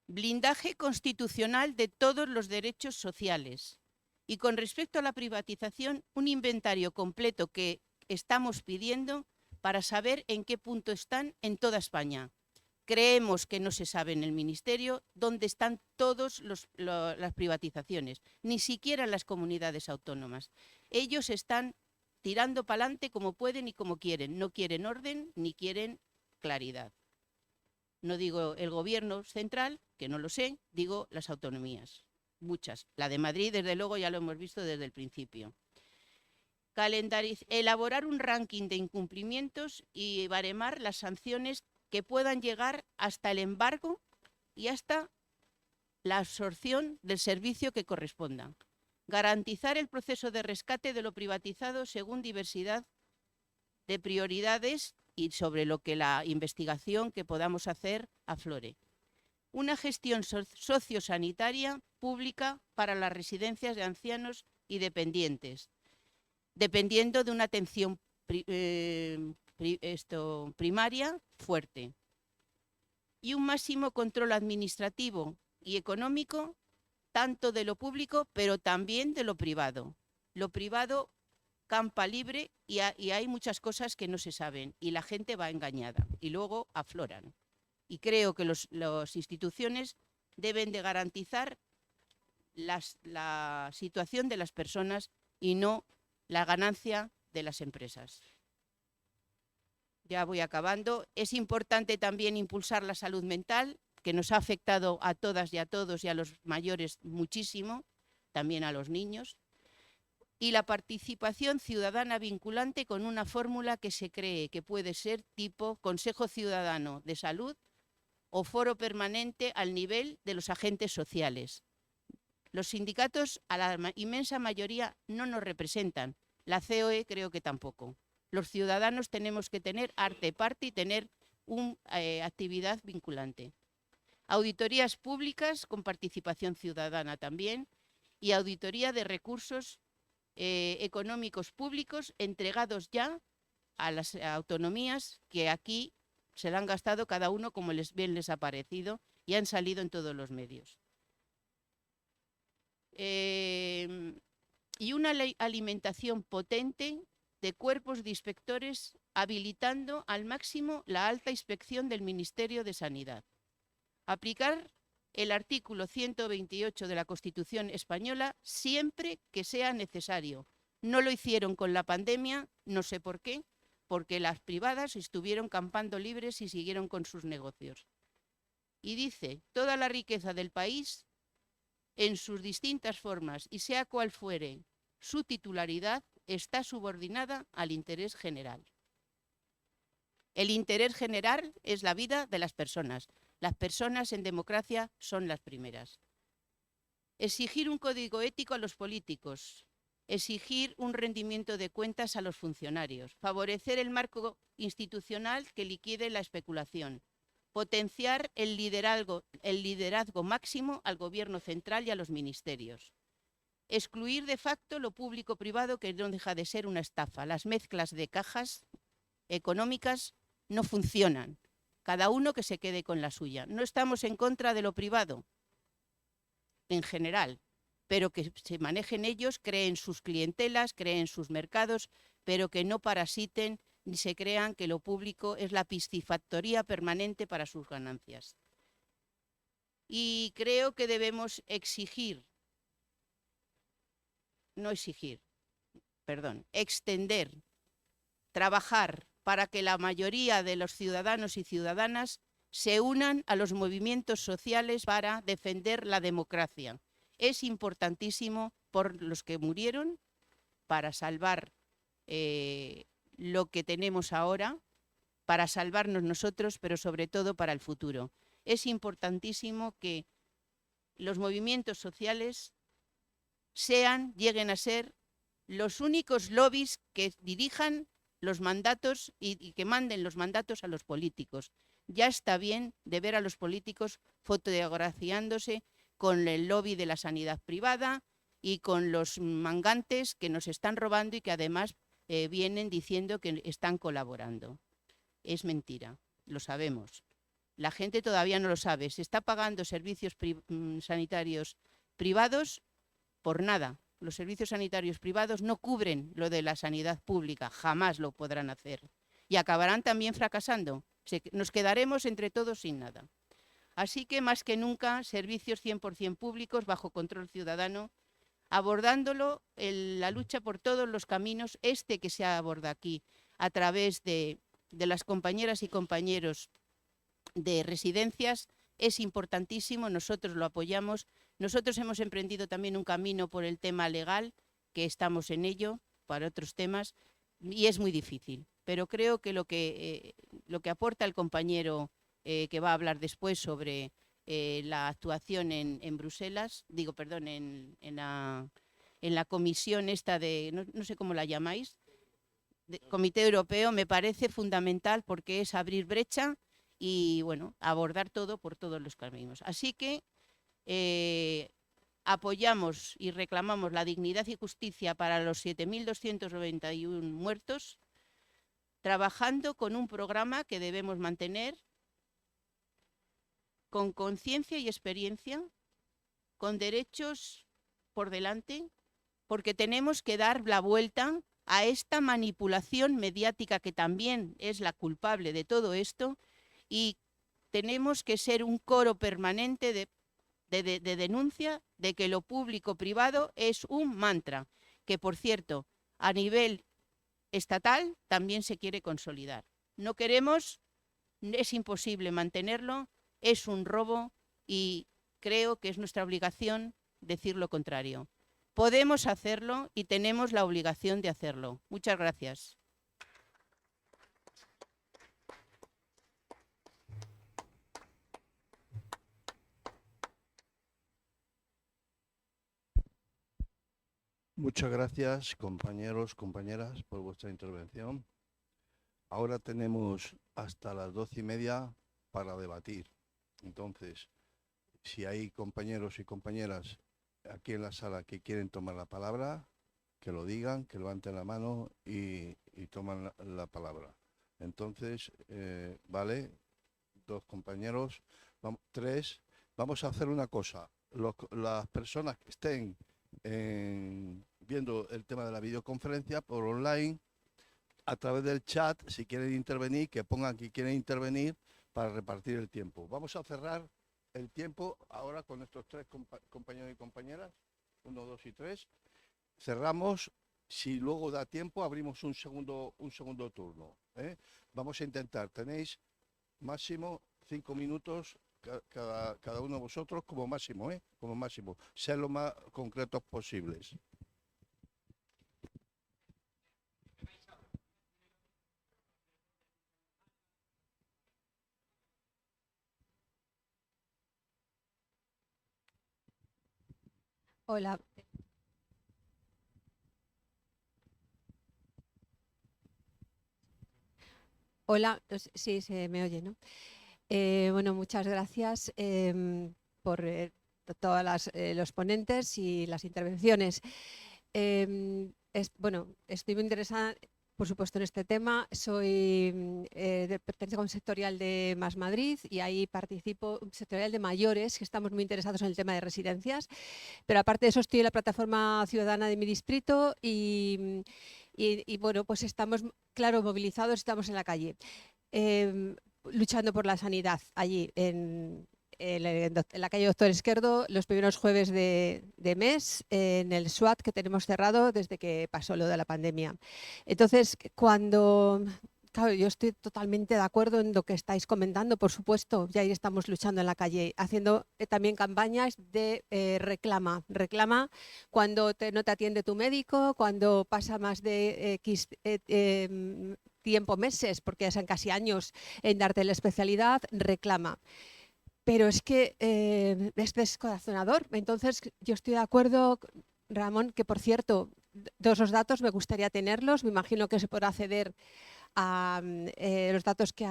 Blindaje constitucional de todos los derechos sociales. Y con respecto a la privatización, un inventario completo que estamos pidiendo para saber en qué punto están en toda España. Creemos que no se sabe en el Ministerio dónde están todas las privatizaciones, ni siquiera en las comunidades autónomas. Ellos están tirando para adelante como pueden y como quieren. No quieren orden ni quieren claridad. No digo el gobierno central, que no lo sé, digo las autonomías. Muchas. La de Madrid, desde luego, ya lo hemos visto desde el principio. Elaborar un ranking de incumplimientos y baremar las sanciones que puedan llegar hasta el embargo y hasta la absorción del servicio que corresponda. Garantizar el proceso de rescate de lo privatizado según diversidad de prioridades y sobre lo que la investigación que podamos hacer aflore. Una gestión sociosanitaria pública para las residencias de ancianos y dependientes, dependiendo de una atención primaria fuerte. Y un máximo control administrativo y económico, tanto de lo público, pero también de lo privado. Lo privado campa libre y hay muchas cosas que no se saben y la gente va engañada y luego afloran. Y creo que las instituciones deben de garantizar la situación de las personas y no la ganancia de las empresas. Ya voy acabando. Es importante también impulsar la salud mental, que nos ha afectado a todas y a todos y a los mayores muchísimo, también a los niños. Y la participación ciudadana vinculante con una fórmula que se cree que puede ser tipo Consejo Ciudadano de Salud o foro permanente al nivel de los agentes sociales. Los sindicatos, a la inmensa mayoría, no nos representan. La COE creo que tampoco. Los ciudadanos tenemos que tener arte parte y tener una actividad vinculante. Auditorías públicas con participación ciudadana también y auditoría de recursos económicos públicos entregados ya a las autonomías que aquí se la han gastado cada uno como bien les ha parecido y han salido en todos los medios. Y una alimentación potente de cuerpos de inspectores habilitando al máximo la alta inspección del Ministerio de Sanidad. Aplicar el artículo 128 de la Constitución española siempre que sea necesario. No lo hicieron con la pandemia, no sé por qué, porque las privadas estuvieron campando libres y siguieron con sus negocios. Y dice, toda la riqueza del país, en sus distintas formas y sea cual fuere su titularidad, está subordinada al interés general. El interés general es la vida de las personas. Las personas en democracia son las primeras. Exigir un código ético a los políticos. Exigir un rendimiento de cuentas a los funcionarios. Favorecer el marco institucional que liquide la especulación. Potenciar el liderazgo máximo al gobierno central y a los ministerios. Excluir de facto lo público-privado, que no deja de ser una estafa. Las mezclas de cajas económicas no funcionan. Cada uno que se quede con la suya. No estamos en contra de lo privado, en general, pero que se manejen ellos, creen sus clientelas, creen sus mercados, pero que no parasiten ni se crean que lo público es la piscifactoría permanente para sus ganancias. Y creo que debemos extender, trabajar para que la mayoría de los ciudadanos y ciudadanas se unan a los movimientos sociales para defender la democracia es importantísimo por los que murieron para salvar lo que tenemos ahora, para salvarnos nosotros, pero sobre todo para el futuro. Es importantísimo que los movimientos sociales lleguen a ser los únicos lobbies que dirijan los mandatos y que manden los mandatos a los políticos. Ya está bien de ver a los políticos fotografiándose con el lobby de la sanidad privada y con los mangantes que nos están robando y que además vienen diciendo que están colaborando. Es mentira, lo sabemos. La gente todavía no lo sabe. Se está pagando servicios sanitarios privados por nada. Los servicios sanitarios privados no cubren lo de la sanidad pública, jamás lo podrán hacer. Y acabarán también fracasando. Nos quedaremos entre todos sin nada. Así que más que nunca, servicios 100% públicos bajo control ciudadano, abordándolo la lucha por todos los caminos, que se aborda aquí a través de las compañeras y compañeros de residencias, es importantísimo, nosotros lo apoyamos. Nosotros hemos emprendido también un camino por el tema legal, que estamos en ello, para otros temas, y es muy difícil. Pero creo que lo que aporta el compañero que va a hablar después sobre la actuación en Bruselas, en la comisión esta de, no sé cómo la llamáis, Comité Europeo, me parece fundamental porque es abrir brecha y, bueno, abordar todo por todos los caminos. Así que apoyamos y reclamamos la dignidad y justicia para los 7.291 muertos, trabajando con un programa que debemos mantener con conciencia y experiencia, con derechos por delante, porque tenemos que dar la vuelta a esta manipulación mediática que también es la culpable de todo esto, y tenemos que ser un coro permanente de denuncia de que lo público-privado es un mantra, que por cierto, a nivel estatal también se quiere consolidar. No queremos, es imposible mantenerlo, es un robo y creo que es nuestra obligación decir lo contrario. Podemos hacerlo y tenemos la obligación de hacerlo. Muchas gracias. Muchas gracias, compañeros, compañeras, por vuestra intervención. Ahora tenemos hasta las 12:30 para debatir. Entonces, si hay compañeros y compañeras aquí en la sala que quieren tomar la palabra, que lo digan, que levanten la mano y toman la palabra. Entonces, vale, 2 compañeros, 3. Vamos a hacer una cosa. Las personas que estén viendo el tema de la videoconferencia por online, a través del chat, si quieren intervenir, que pongan que quieren intervenir para repartir el tiempo. Vamos a cerrar el tiempo ahora con estos 3 compañeros y compañeras, 1, 2 y 3. Cerramos. Si luego da tiempo, abrimos un segundo turno. Vamos a intentar. Tenéis máximo 5 minutos cada uno de vosotros como máximo, como máximo. Sean lo más concretos posibles. Hola. Hola, sí, se me oye, ¿no? Bueno, muchas gracias por todos los ponentes y las intervenciones. Bueno, estoy muy interesada, por supuesto, en este tema. Pertenezco a un sectorial de Más Madrid y ahí participo, un sectorial de mayores, que estamos muy interesados en el tema de residencias. Pero aparte de eso, estoy en la plataforma ciudadana de mi distrito y bueno, pues estamos, claro, movilizados, estamos en la calle, luchando por la sanidad allí en la calle Doctor Esquerdo, los primeros jueves de mes, en el SWAT que tenemos cerrado desde que pasó lo de la pandemia. Entonces, cuando claro, yo estoy totalmente de acuerdo en lo que estáis comentando, por supuesto. Ya ahí estamos luchando en la calle, haciendo también campañas de reclama cuando no te atiende tu médico, cuando pasa más de X tiempo, meses, porque ya son casi años en darte la especialidad, reclama. Pero es que es descorazonador. Entonces, yo estoy de acuerdo, Ramón, que por cierto, todos los datos me gustaría tenerlos. Me imagino que se podrá acceder a los datos que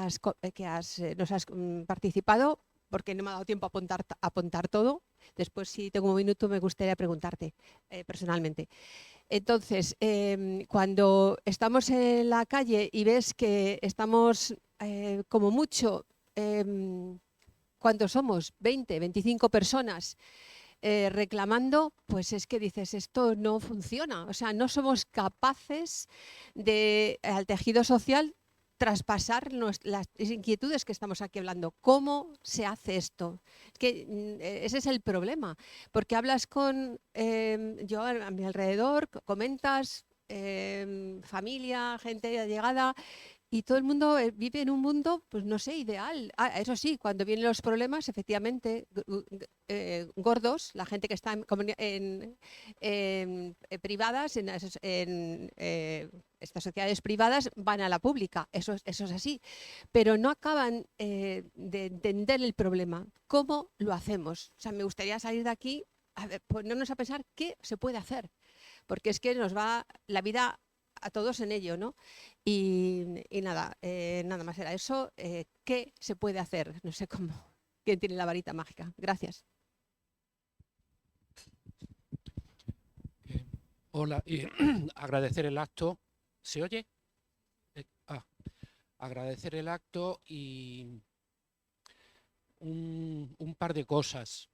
nos has participado, porque no me ha dado tiempo a apuntar todo. Después, si tengo un minuto, me gustaría preguntarte personalmente. Entonces, cuando estamos en la calle y ves que estamos como mucho, ¿cuántos somos? 20, 25 personas reclamando, pues es que dices, esto no funciona. O sea, no somos capaces de, al tejido social, traspasar las inquietudes que estamos aquí hablando. ¿Cómo se hace esto? Es que ese es el problema, porque hablas con, yo a mi alrededor, comentas, familia, gente allegada, y todo el mundo vive en un mundo, pues no sé, ideal. Eso sí, cuando vienen los problemas, efectivamente, gordos, la gente que está en privadas, en estas sociedades privadas, van a la pública. Eso es así. Pero no acaban de entender el problema. ¿Cómo lo hacemos? O sea, me gustaría salir de aquí, a ver, ponernos a pensar qué se puede hacer. Porque es que nos va la vida a todos en ello, ¿no? Y nada, nada más era eso. ¿Qué se puede hacer? No sé cómo. ¿Quién tiene la varita mágica? Gracias. Hola, y agradecer el acto. ¿Se oye? Agradecer el acto y un par de cosas.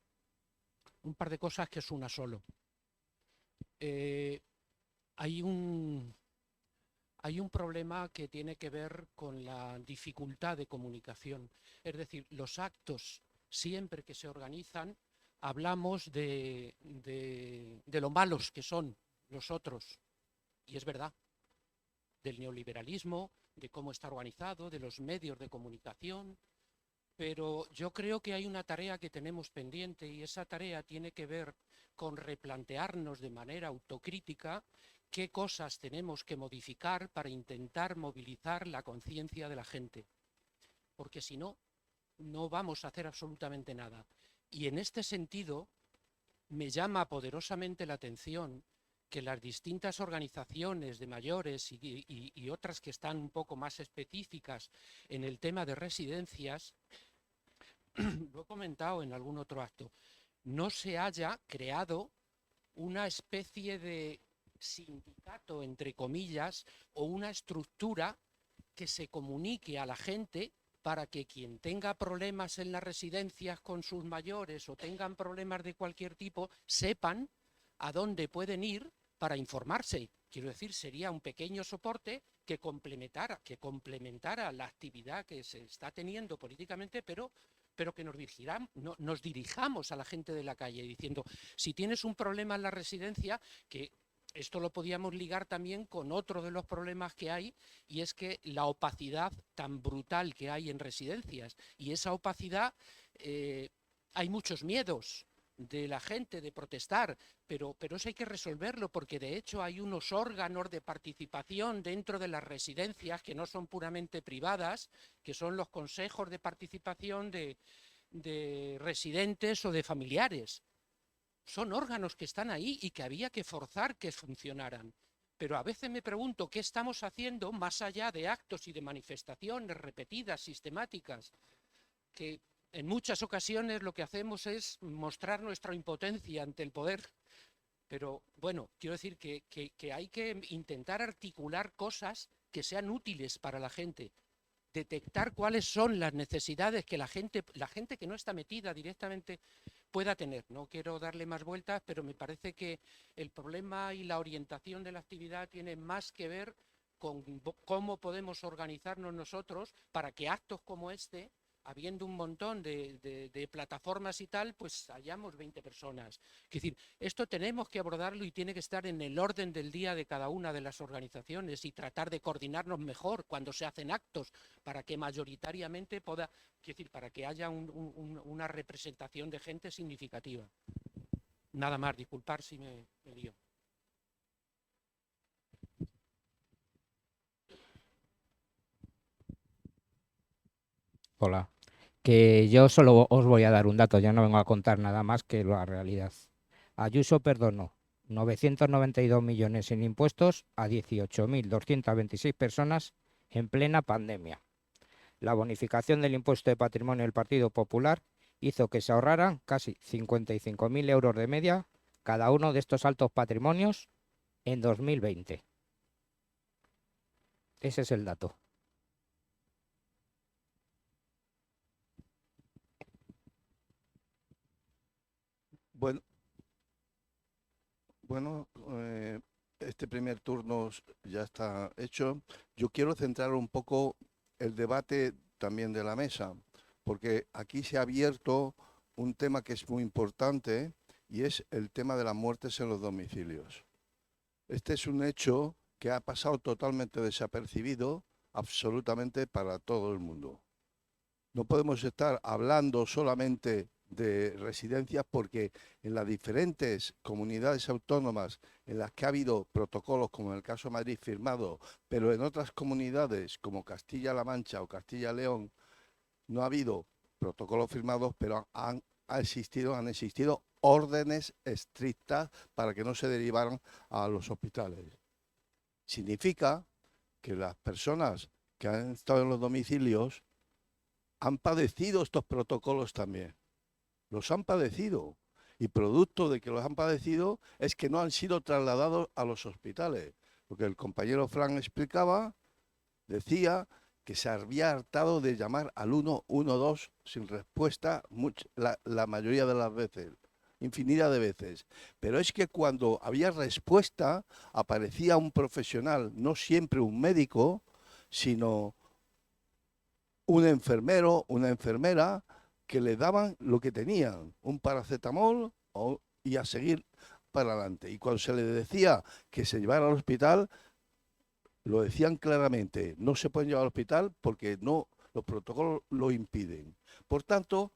Un par de cosas que es una solo. Hay un problema que tiene que ver con la dificultad de comunicación. Es decir, los actos, siempre que se organizan, hablamos de lo malos que son los otros. Y es verdad, del neoliberalismo, de cómo está organizado, de los medios de comunicación. Pero yo creo que hay una tarea que tenemos pendiente y esa tarea tiene que ver con replantearnos de manera autocrítica qué cosas tenemos que modificar para intentar movilizar la conciencia de la gente. Porque si no, no vamos a hacer absolutamente nada. Y en este sentido, me llama poderosamente la atención que las distintas organizaciones de mayores y otras que están un poco más específicas en el tema de residencias, lo he comentado en algún otro acto, no se haya creado una especie de sindicato, entre comillas, o una estructura que se comunique a la gente para que quien tenga problemas en las residencias con sus mayores o tengan problemas de cualquier tipo, sepan a dónde pueden ir para informarse. Quiero decir, sería un pequeño soporte que complementara la actividad que se está teniendo políticamente, pero que nos dirijamos a la gente de la calle diciendo, si tienes un problema en la residencia, que esto lo podíamos ligar también con otro de los problemas que hay, y es que la opacidad tan brutal que hay en residencias, y esa opacidad, hay muchos miedos de la gente de protestar, pero eso hay que resolverlo, porque de hecho hay unos órganos de participación dentro de las residencias que no son puramente privadas, que son los consejos de participación de residentes o de familiares. Son órganos que están ahí y que había que forzar que funcionaran. Pero a veces me pregunto qué estamos haciendo más allá de actos y de manifestaciones repetidas, sistemáticas, que en muchas ocasiones lo que hacemos es mostrar nuestra impotencia ante el poder. Pero bueno, quiero decir que hay que intentar articular cosas que sean útiles para la gente, detectar cuáles son las necesidades que la gente que no está metida directamente pueda tener. No quiero darle más vueltas, pero me parece que el problema y la orientación de la actividad tiene más que ver con cómo podemos organizarnos nosotros para que actos como este habiendo un montón de plataformas y tal, pues hallamos 20 personas. Es decir, esto tenemos que abordarlo y tiene que estar en el orden del día de cada una de las organizaciones y tratar de coordinarnos mejor cuando se hacen actos para que mayoritariamente para que haya una representación de gente significativa. Nada más, disculpar si me lío. Hola. Que yo solo os voy a dar un dato, ya no vengo a contar nada más que la realidad. Ayuso perdonó 992 millones en impuestos a 18.226 personas en plena pandemia. La bonificación del impuesto de patrimonio del Partido Popular hizo que se ahorraran casi 55.000 euros de media cada uno de estos altos patrimonios en 2020. Ese es el dato. Bueno, este primer turno ya está hecho. Yo quiero centrar un poco el debate también de la mesa, porque aquí se ha abierto un tema que es muy importante y es el tema de las muertes en los domicilios. Este es un hecho que ha pasado totalmente desapercibido absolutamente para todo el mundo. No podemos estar hablando solamente de residencias porque en las diferentes comunidades autónomas en las que ha habido protocolos, como en el caso de Madrid firmado, pero en otras comunidades como Castilla-La Mancha o Castilla-León no ha habido protocolos firmados, pero han existido órdenes estrictas para que no se derivaran a los hospitales. Significa que las personas que han estado en los domicilios han padecido estos protocolos también. Los han padecido. Y producto de que los han padecido es que no han sido trasladados a los hospitales. Lo que el compañero Fran explicaba, decía que se había hartado de llamar al 112 sin respuesta la mayoría de las veces, infinidad de veces. Pero es que cuando había respuesta aparecía un profesional, no siempre un médico, sino un enfermero, una enfermera, que le daban lo que tenían, un paracetamol y a seguir para adelante. Y cuando se le decía que se llevara al hospital, lo decían claramente, no se pueden llevar al hospital porque no, los protocolos lo impiden. Por tanto,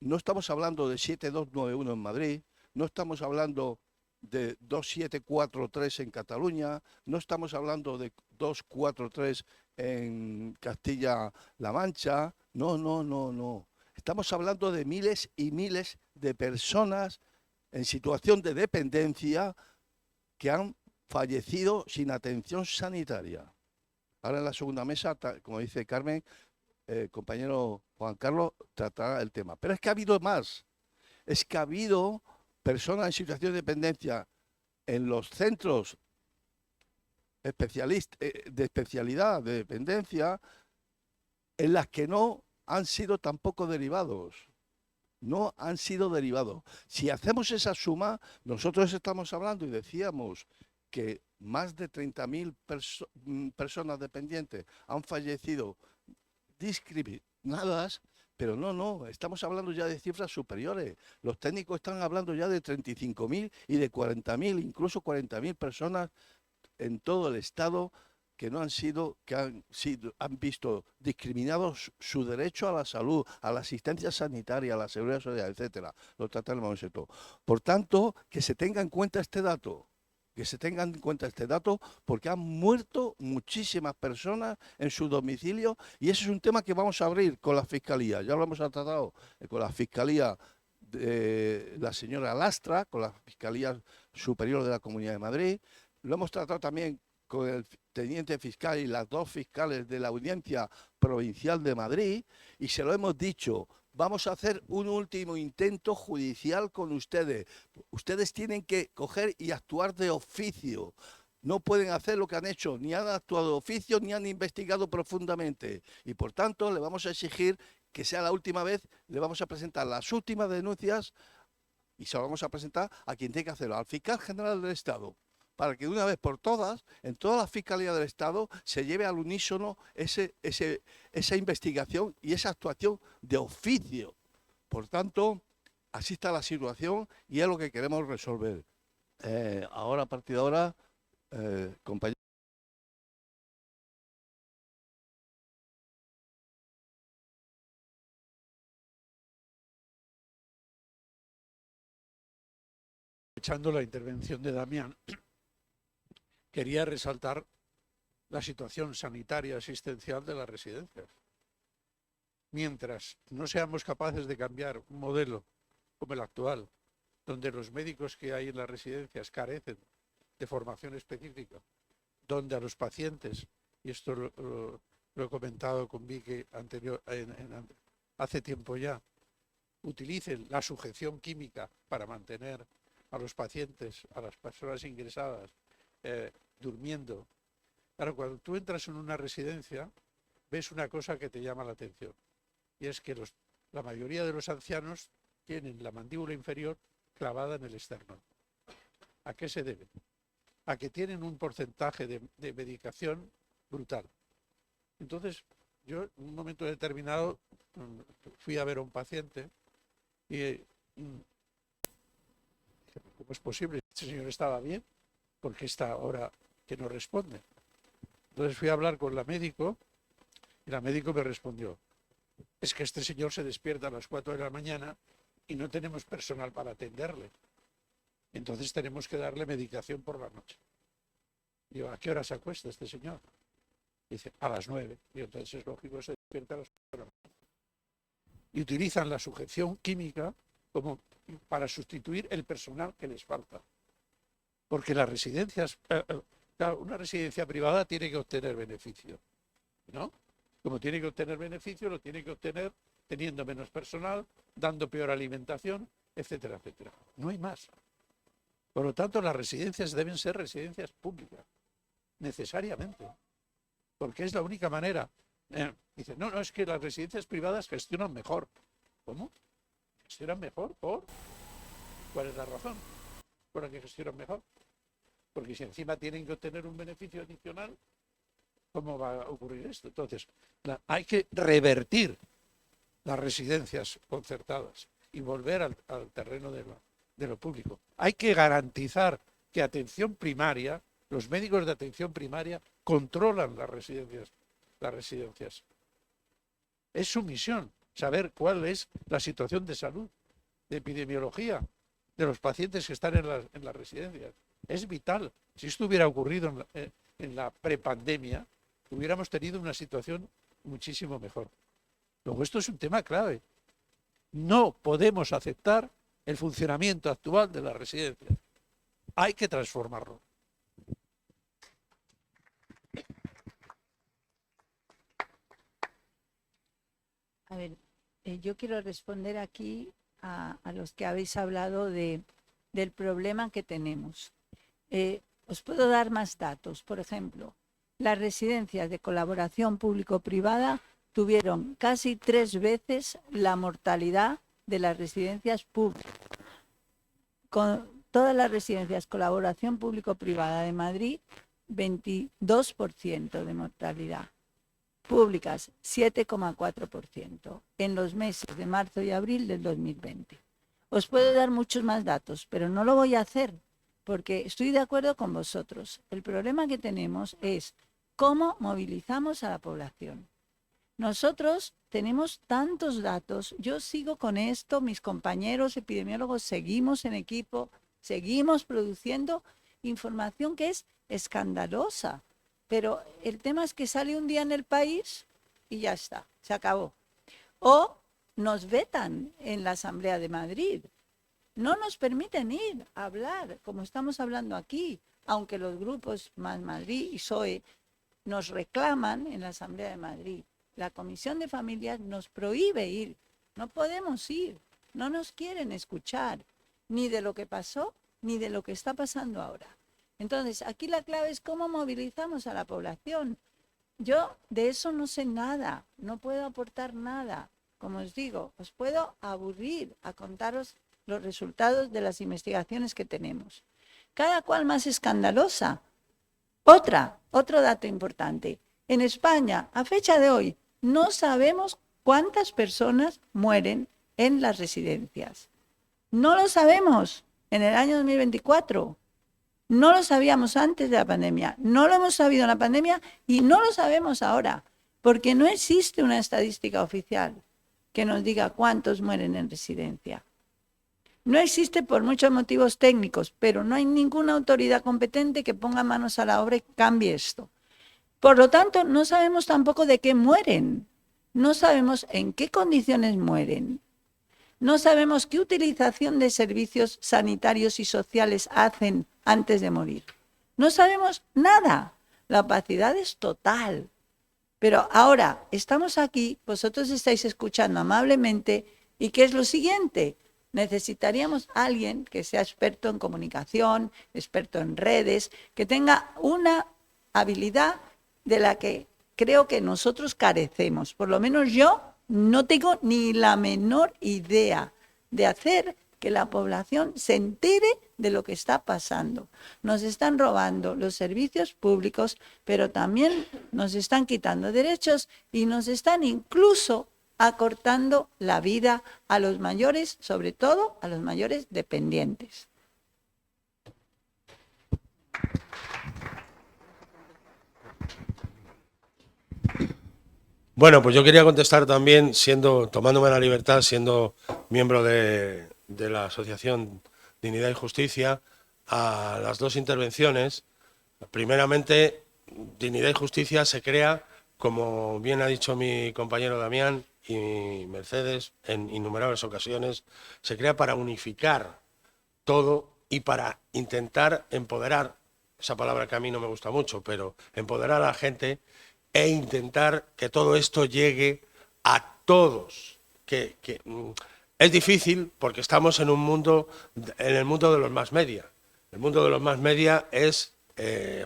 no estamos hablando de 7291 en Madrid, no estamos hablando de 2743 en Cataluña, no estamos hablando de 243 en Castilla-La Mancha, no. Estamos hablando de miles y miles de personas en situación de dependencia que han fallecido sin atención sanitaria. Ahora en la segunda mesa, como dice Carmen, compañero Juan Carlos tratará el tema. Pero es que ha habido más. Es que ha habido personas en situación de dependencia en los centros de especialidad de dependencia en las que no han sido tampoco derivados. No han sido derivados. Si hacemos esa suma, nosotros estamos hablando y decíamos que más de 30.000 personas dependientes han fallecido discriminadas, pero no, estamos hablando ya de cifras superiores. Los técnicos están hablando ya de 35.000 y de 40.000, incluso 40.000 personas en todo el Estado que han visto discriminados su derecho a la salud, a la asistencia sanitaria, a la seguridad social, etcétera. Lo trataremos en todo. Por tanto, que se tenga en cuenta este dato. Porque han muerto muchísimas personas en su domicilio y ese es un tema que vamos a abrir con la Fiscalía. Ya lo hemos tratado con la Fiscalía de la señora Lastra, con la Fiscalía Superior de la Comunidad de Madrid. Lo hemos tratado también con el teniente fiscal y las dos fiscales de la Audiencia Provincial de Madrid y se lo hemos dicho. Vamos a hacer un último intento judicial con ustedes. Ustedes tienen que coger y actuar de oficio. No pueden hacer lo que han hecho, ni han actuado de oficio, ni han investigado profundamente. Y por tanto, le vamos a exigir que sea la última vez, le vamos a presentar las últimas denuncias y se lo vamos a presentar a quien tiene que hacerlo, al fiscal general del Estado. para que de una vez por todas, en todas las fiscalías del Estado, se lleve al unísono esa investigación y esa actuación de oficio. Por tanto, así está la situación y es lo que queremos resolver. Ahora, a partir de ahora, compañeros. Aprovechando la intervención de Damián, quería resaltar la situación sanitaria asistencial de las residencias. Mientras no seamos capaces de cambiar un modelo como el actual, donde los médicos que hay en las residencias carecen de formación específica, donde a los pacientes, y esto lo he comentado con Vicky hace tiempo ya, utilicen la sujeción química para mantener a los pacientes, a las personas ingresadas, durmiendo. Claro, cuando tú entras en una residencia, ves una cosa que te llama la atención, y es que la mayoría de los ancianos tienen la mandíbula inferior clavada en el esternón. ¿A qué se debe? A que tienen un porcentaje de medicación brutal. Entonces, yo en un momento determinado fui a ver a un paciente y ¿cómo es posible? Este señor estaba bien, porque está ahora que no responde. Entonces fui a hablar con la médico y la médico me respondió: es que este señor se despierta a las 4 de la mañana y no tenemos personal para atenderle. Entonces tenemos que darle medicación por la noche. Digo, ¿a qué hora se acuesta este señor? Dice, a las 9. Digo, entonces es lógico que se despierta a las 4 de la mañana. Y utilizan la sujeción química como para sustituir el personal que les falta. Porque las residencias, claro, una residencia privada tiene que obtener beneficio, ¿no? Como tiene que obtener beneficio, lo tiene que obtener teniendo menos personal, dando peor alimentación, etcétera, etcétera. No hay más. Por lo tanto, las residencias deben ser residencias públicas, necesariamente, porque es la única manera. Dice, no, es que las residencias privadas gestionan mejor. ¿Cómo? ¿Gestionan mejor? ¿Por? ¿Cuál es la razón por la que gestionan mejor? Porque si encima tienen que obtener un beneficio adicional, ¿cómo va a ocurrir esto? Entonces, hay que revertir las residencias concertadas y volver al terreno de lo público. Hay que garantizar que atención primaria, los médicos de atención primaria controlan las residencias. Es su misión saber cuál es la situación de salud, de epidemiología de los pacientes que están en las residencias. Es vital. Si esto hubiera ocurrido en la prepandemia, hubiéramos tenido una situación muchísimo mejor. Luego, esto es un tema clave. No podemos aceptar el funcionamiento actual de las residencias. Hay que transformarlo. A ver, yo quiero responder aquí a los que habéis hablado del problema que tenemos. Os puedo dar más datos. Por ejemplo, las residencias de colaboración público-privada tuvieron casi 3 veces la mortalidad de las residencias públicas. Con todas las residencias colaboración público-privada de Madrid, 22% de mortalidad. Públicas, 7,4% en los meses de marzo y abril del 2020. Os puedo dar muchos más datos, pero no lo voy a hacer porque estoy de acuerdo con vosotros. El problema que tenemos es cómo movilizamos a la población. Nosotros tenemos tantos datos, yo sigo con esto, mis compañeros epidemiólogos seguimos en equipo, seguimos produciendo información que es escandalosa. Pero el tema es que sale un día en el país y ya está, se acabó. O nos vetan en la Asamblea de Madrid. No nos permiten ir a hablar, como estamos hablando aquí, aunque los grupos Más Madrid y PSOE nos reclaman en la Asamblea de Madrid. La Comisión de Familias nos prohíbe ir, no podemos ir, no nos quieren escuchar, ni de lo que pasó, ni de lo que está pasando ahora. Entonces, aquí la clave es cómo movilizamos a la población. Yo de eso no sé nada, no puedo aportar nada. Como os digo, os puedo aburrir a contaros los resultados de las investigaciones que tenemos. cada cual más escandalosa. Otro dato importante. En España, a fecha de hoy, no sabemos cuántas personas mueren en las residencias. No lo sabemos en el año 2024. No lo sabíamos antes de la pandemia, no lo hemos sabido en la pandemia y no lo sabemos ahora, porque no existe una estadística oficial que nos diga cuántos mueren en residencia. No existe por muchos motivos técnicos, pero no hay ninguna autoridad competente que ponga manos a la obra y cambie esto. Por lo tanto, no sabemos tampoco de qué mueren, no sabemos en qué condiciones mueren, no sabemos qué utilización de servicios sanitarios y sociales hacen antes de morir. No sabemos nada, la opacidad es total. Pero ahora estamos aquí, vosotros estáis escuchando amablemente, ¿y qué es lo siguiente? Necesitaríamos a alguien que sea experto en comunicación, experto en redes, que tenga una habilidad de la que creo que nosotros carecemos. Por lo menos yo no tengo ni la menor idea de hacer que la población se entere de lo que está pasando. Nos están robando los servicios públicos, pero también nos están quitando derechos y nos están incluso acortando la vida a los mayores, sobre todo a los mayores dependientes. Bueno, pues yo quería contestar también, tomándome la libertad, siendo miembro de la Asociación Dignidad y Justicia, a las dos intervenciones. Primeramente, Dignidad y Justicia se crea, como bien ha dicho mi compañero Damián y Mercedes en innumerables ocasiones, se crea para unificar todo y para intentar empoderar, esa palabra que a mí no me gusta mucho, pero empoderar a la gente e intentar que todo esto llegue a todos. Es difícil porque estamos en el mundo de los mass media. El mundo de los mass media es,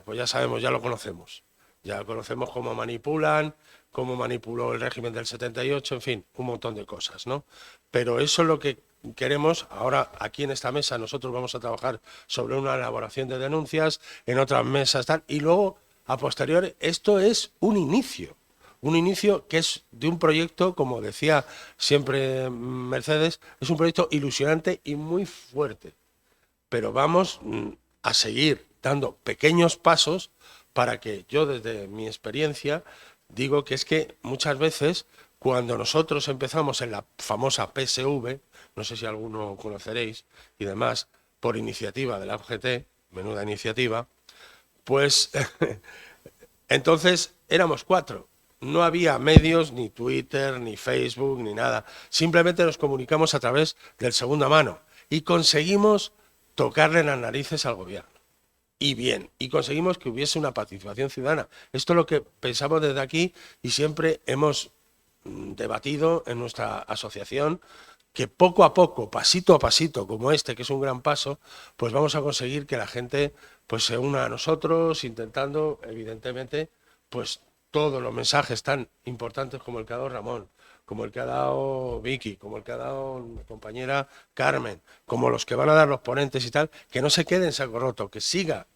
pues ya sabemos, ya lo conocemos. Ya conocemos cómo manipulan, cómo manipuló el régimen del 78, en fin, un montón de cosas, ¿no? Pero eso es lo que queremos. Ahora, aquí en esta mesa, nosotros vamos a trabajar sobre una elaboración de denuncias, en otras mesas tal, y luego, a posteriori, esto es un inicio que es de un proyecto, como decía siempre Mercedes, es un proyecto ilusionante y muy fuerte. Pero vamos a seguir dando pequeños pasos para que yo, desde mi experiencia, digo que es que muchas veces, cuando nosotros empezamos en la famosa PSV, no sé si alguno conoceréis, y demás, por iniciativa de la UGT, menuda iniciativa, pues entonces éramos 4. No había medios, ni Twitter, ni Facebook, ni nada. Simplemente nos comunicamos a través del segunda mano y conseguimos tocarle las narices al gobierno. Y bien, y conseguimos que hubiese una participación ciudadana. Esto es lo que pensamos desde aquí y siempre hemos debatido en nuestra asociación, que poco a poco, pasito a pasito, como este, que es un gran paso, pues vamos a conseguir que la gente pues se una a nosotros, intentando, evidentemente, pues todos los mensajes tan importantes como el que ha dado Ramón, como el que ha dado Vicky, como el que ha dado mi compañera Carmen, como los que van a dar los ponentes y tal, que no se quede en saco roto, que siga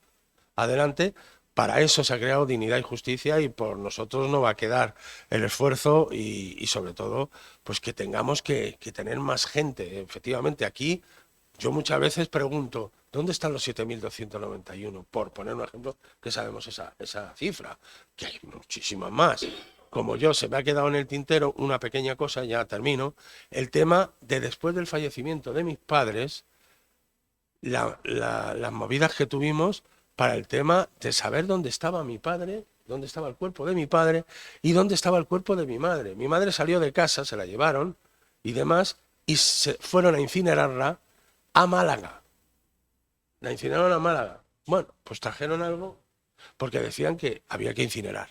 adelante. Para eso se ha creado Dignidad y Justicia y por nosotros no va a quedar el esfuerzo y sobre todo pues que tengamos que tener más gente. Efectivamente, aquí yo muchas veces pregunto, ¿dónde están los 7.291? Por poner un ejemplo, que sabemos esa cifra, que hay muchísimas más. Como yo, se me ha quedado en el tintero una pequeña cosa, ya termino, el tema de después del fallecimiento de mis padres, las movidas que tuvimos para el tema de saber dónde estaba mi padre, dónde estaba el cuerpo de mi padre y dónde estaba el cuerpo de mi madre. Mi madre salió de casa, se la llevaron y demás, y se fueron a incinerarla a Málaga. La incineraron a Málaga. Bueno, pues trajeron algo porque decían que había que incinerar.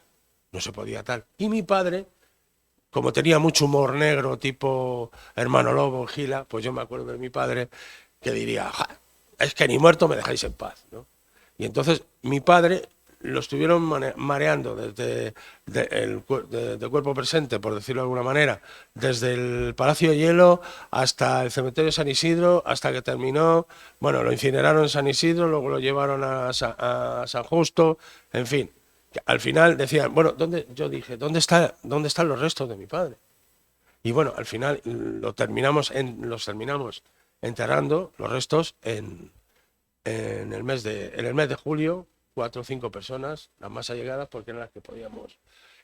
No se podía tal. Y mi padre, como tenía mucho humor negro, tipo Hermano Lobo, Gila, pues yo me acuerdo de mi padre que diría, es que ni muerto me dejáis en paz, ¿no? Y entonces mi padre lo estuvieron mareando desde del cuerpo presente, por decirlo de alguna manera, desde el Palacio de Hielo hasta el cementerio de San Isidro, hasta que terminó, bueno, lo incineraron en San Isidro, luego lo llevaron a San Justo, en fin. Al final decían, bueno, yo dije, ¿dónde están los restos de mi padre? Y bueno, al final los terminamos enterrando, los restos, en el mes de julio, 4 o 5 personas, las más allegadas, porque eran las que podíamos.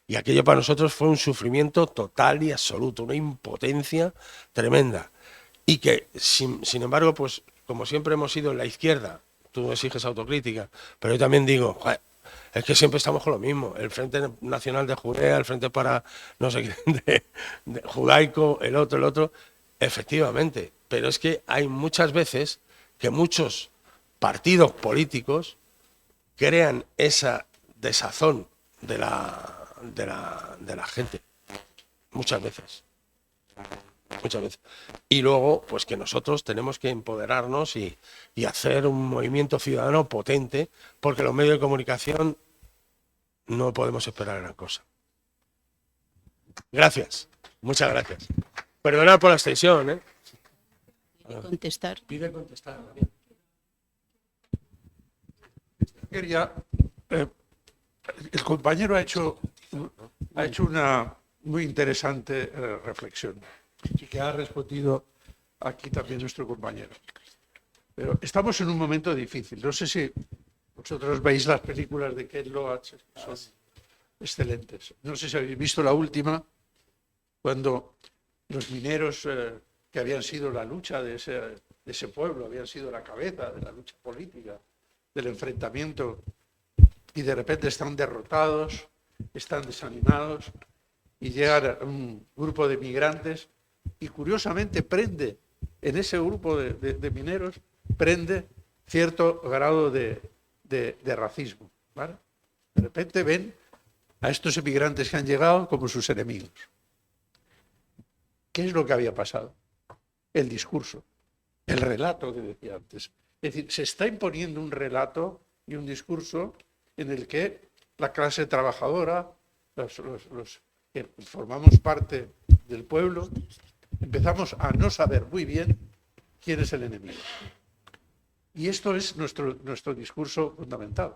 Y aquello para nosotros fue un sufrimiento total y absoluto, una impotencia tremenda. Y que, sin embargo, pues como siempre hemos sido en la izquierda, tú exiges autocrítica, pero yo también digo, joder, es que siempre estamos con lo mismo, el Frente Nacional de Judea, el Frente para no sé qué, de judaico, el otro, efectivamente, pero es que hay muchas veces que muchos partidos políticos crean esa desazón de la gente, muchas veces. Y luego, pues que nosotros tenemos que empoderarnos y hacer un movimiento ciudadano potente, porque los medios de comunicación no podemos esperar gran cosa. Gracias, muchas gracias. Perdonad por la extensión, ¿eh? Pide contestar. Quería, el compañero ha hecho una muy interesante reflexión y que ha respondido aquí también nuestro compañero. Pero estamos en un momento difícil. No sé si vosotros veis las películas de Ken Loach, que son excelentes. No sé si habéis visto la última, cuando los mineros que habían sido la lucha de ese pueblo, habían sido la cabeza de la lucha política, del enfrentamiento, y de repente están derrotados, están desanimados, y llega un grupo de migrantes y curiosamente prende, en ese grupo de mineros, prende cierto grado de racismo, ¿vale? De repente ven a estos emigrantes que han llegado como sus enemigos. ¿Qué es lo que había pasado? El discurso, el relato que decía antes. Es decir, se está imponiendo un relato y un discurso en el que la clase trabajadora, los que formamos parte del pueblo, empezamos a no saber muy bien quién es el enemigo. Y esto es nuestro discurso fundamental,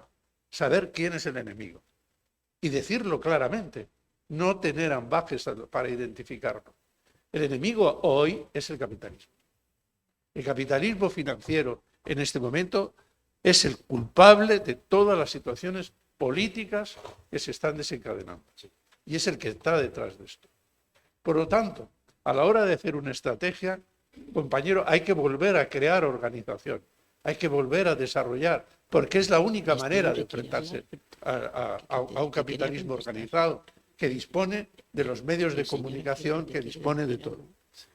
saber quién es el enemigo y decirlo claramente, no tener ambajes para identificarlo. El enemigo hoy es el capitalismo. El capitalismo financiero en este momento es el culpable de todas las situaciones políticas que se están desencadenando. Y es el que está detrás de esto. Por lo tanto, a la hora de hacer una estrategia, compañero, hay que volver a crear organización, hay que volver a desarrollar, porque es la única manera de enfrentarse a un capitalismo organizado que dispone de los medios de comunicación, que dispone de todo.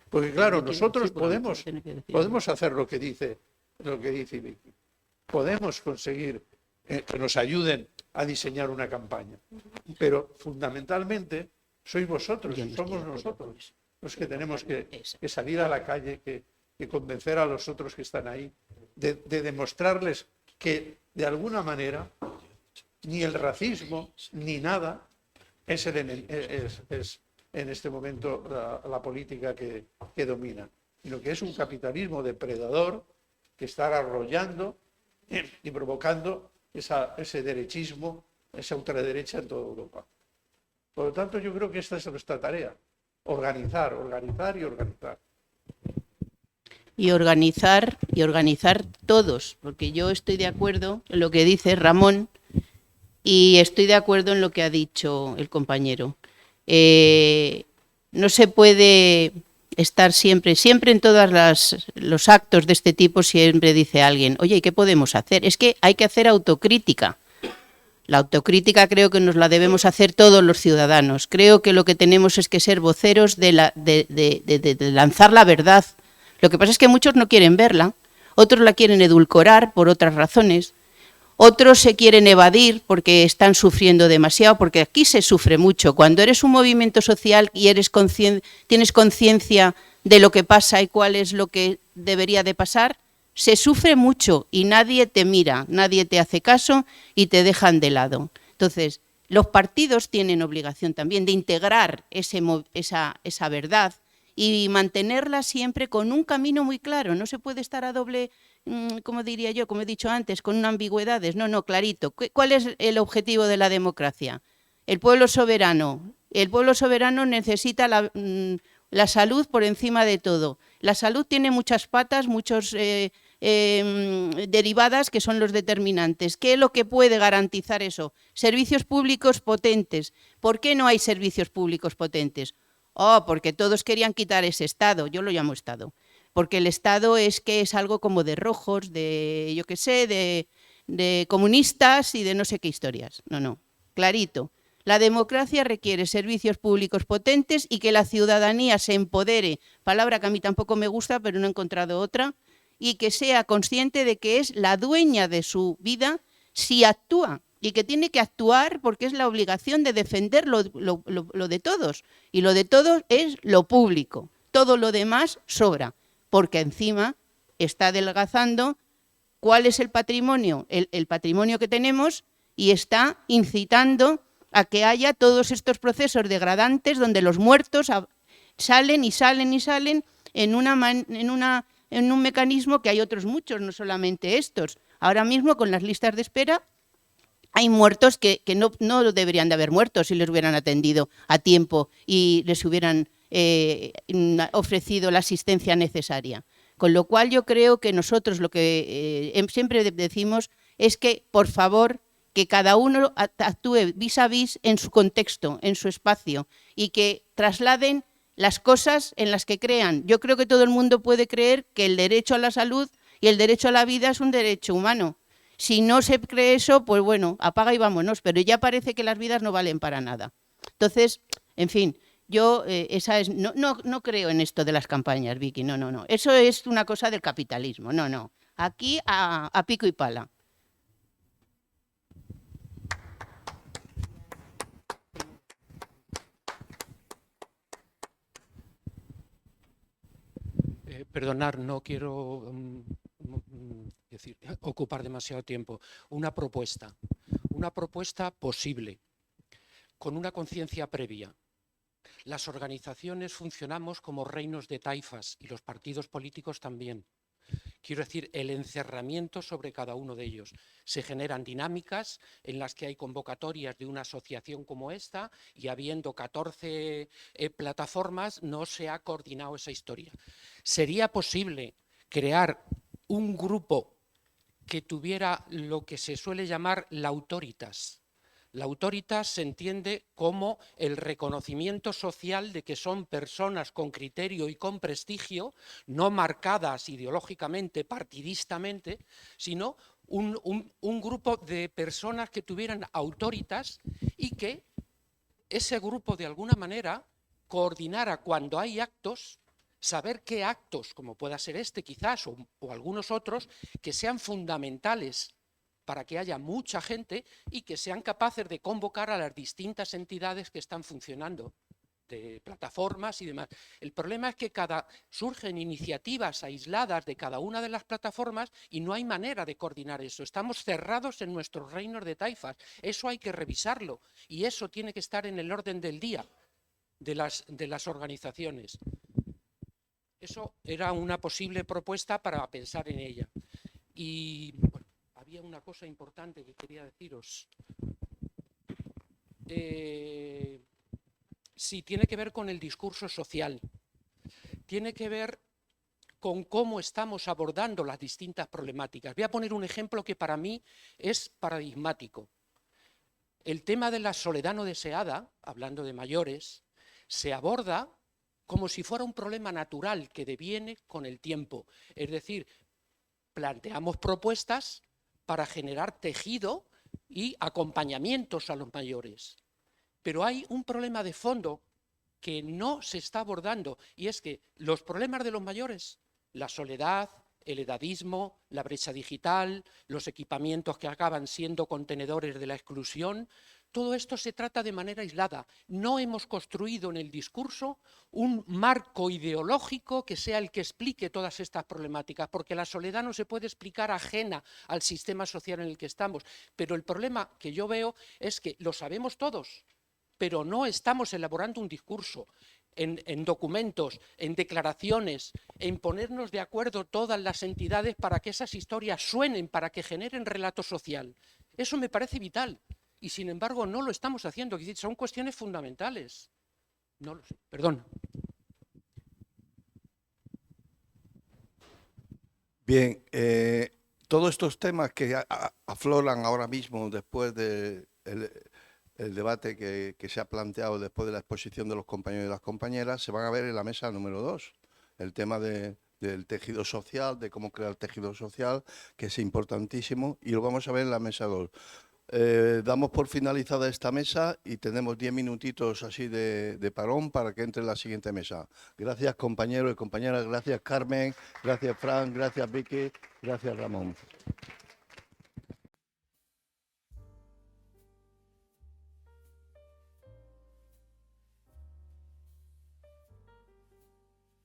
Porque claro, nosotros podemos hacer lo que dice Vicky. Podemos conseguir que nos ayuden a diseñar una campaña. Pero fundamentalmente sois vosotros, somos nosotros los que tenemos que salir a la calle, que convencer a los otros que están ahí, de demostrarles que de alguna manera ni el racismo ni nada es en este momento la política que domina, sino que es un capitalismo depredador que está arrollando y provocando ese derechismo, esa ultraderecha en toda Europa. Por lo tanto, yo creo que esta es nuestra tarea, organizar y organizar. Y organizar todos, porque yo estoy de acuerdo en lo que dice Ramón y estoy de acuerdo en lo que ha dicho el compañero. No se puede estar siempre en todos los actos de este tipo, siempre dice alguien, oye, ¿y qué podemos hacer? Es que hay que hacer autocrítica. La autocrítica creo que nos la debemos hacer todos los ciudadanos. Creo que lo que tenemos es que ser voceros de lanzar la verdad. Lo que pasa es que muchos no quieren verla, otros la quieren edulcorar por otras razones, otros se quieren evadir porque están sufriendo demasiado, porque aquí se sufre mucho. Cuando eres un movimiento social y tienes conciencia de lo que pasa y cuál es lo que debería de pasar, se sufre mucho y nadie te mira, nadie te hace caso y te dejan de lado. Entonces, los partidos tienen obligación también de integrar esa verdad y mantenerla siempre con un camino muy claro. No se puede estar a doble, como diría yo, como he dicho antes, con ambigüedades. No, clarito. ¿Cuál es el objetivo de la democracia? El pueblo soberano. El pueblo soberano necesita la salud por encima de todo. La salud tiene muchas patas, muchos derivadas que son los determinantes. ¿Qué es lo que puede garantizar eso? Servicios públicos potentes. ¿Por qué no hay servicios públicos potentes? Porque todos querían quitar ese Estado. Yo lo llamo Estado. Porque el Estado es algo como de rojos, de, yo qué sé, de comunistas y de no sé qué historias. No, clarito. La democracia requiere servicios públicos potentes y que la ciudadanía se empodere, palabra que a mí tampoco me gusta, pero no he encontrado otra, y que sea consciente de que es la dueña de su vida si actúa, y que tiene que actuar porque es la obligación de defender lo de todos, y lo de todos es lo público. Todo lo demás sobra, porque encima está adelgazando cuál es el patrimonio, el patrimonio que tenemos, y está incitando a que haya todos estos procesos degradantes donde los muertos salen en un mecanismo que hay otros muchos, no solamente estos. Ahora mismo con las listas de espera hay muertos que no deberían de haber muerto si les hubieran atendido a tiempo y les hubieran ofrecido la asistencia necesaria. Con lo cual yo creo que nosotros lo que siempre decimos es que, por favor, que cada uno actúe vis a vis en su contexto, en su espacio, y que trasladen las cosas en las que crean. Yo creo que todo el mundo puede creer que el derecho a la salud y el derecho a la vida es un derecho humano. Si no se cree eso, pues bueno, apaga y vámonos, pero ya parece que las vidas no valen para nada. Entonces, en fin, yo no creo en esto de las campañas, Vicky, no. Eso es una cosa del capitalismo, no. Aquí a pico y pala. Perdonar, no quiero ocupar demasiado tiempo. Una propuesta posible, con una conciencia previa. Las organizaciones funcionamos como reinos de taifas y los partidos políticos también. Quiero decir, el encerramiento sobre cada uno de ellos. Se generan dinámicas en las que hay convocatorias de una asociación como esta y habiendo 14 plataformas no se ha coordinado esa historia. ¿Sería posible crear un grupo que tuviera lo que se suele llamar la autoritas? La autoritas se entiende como el reconocimiento social de que son personas con criterio y con prestigio, no marcadas ideológicamente, partidistamente, sino un grupo de personas que tuvieran autoritas y que ese grupo de alguna manera coordinara cuando hay actos, saber qué actos, como pueda ser este quizás o algunos otros, que sean fundamentales para que haya mucha gente y que sean capaces de convocar a las distintas entidades que están funcionando, de plataformas y demás. El problema es que surgen iniciativas aisladas de cada una de las plataformas y no hay manera de coordinar eso. Estamos cerrados en nuestros reinos de taifas. Eso hay que revisarlo y eso tiene que estar en el orden del día de las organizaciones. Eso era una posible propuesta para pensar en ella. Y bueno, había una cosa importante que quería deciros. Sí, tiene que ver con el discurso social. Tiene que ver con cómo estamos abordando las distintas problemáticas. Voy a poner un ejemplo que para mí es paradigmático. El tema de la soledad no deseada, hablando de mayores, se aborda como si fuera un problema natural que deviene con el tiempo. Es decir, planteamos propuestas para generar tejido y acompañamientos a los mayores. Pero hay un problema de fondo que no se está abordando y es que los problemas de los mayores, la soledad, el edadismo, la brecha digital, los equipamientos que acaban siendo contenedores de la exclusión, todo esto se trata de manera aislada. No hemos construido en el discurso un marco ideológico que sea el que explique todas estas problemáticas, porque la soledad no se puede explicar ajena al sistema social en el que estamos. Pero el problema que yo veo es que lo sabemos todos, pero no estamos elaborando un discurso en documentos, en declaraciones, en ponernos de acuerdo todas las entidades para que esas historias suenen, para que generen relato social. Eso me parece vital y, sin embargo, no lo estamos haciendo. Es decir, son cuestiones fundamentales. No lo sé. Perdón. Bien, todos estos temas que afloran ahora mismo después del debate que se ha planteado después de la exposición de los compañeros y las compañeras se van a ver en la mesa número 2. El tema del tejido social, de cómo crear tejido social, que es importantísimo, y lo vamos a ver en la mesa 2. Damos por finalizada esta mesa y tenemos 10 minutitos así de parón para que entre en la siguiente mesa. Gracias, compañeros y compañeras. Gracias, Carmen. Gracias, Fran. Gracias, Vicky. Gracias, Ramón.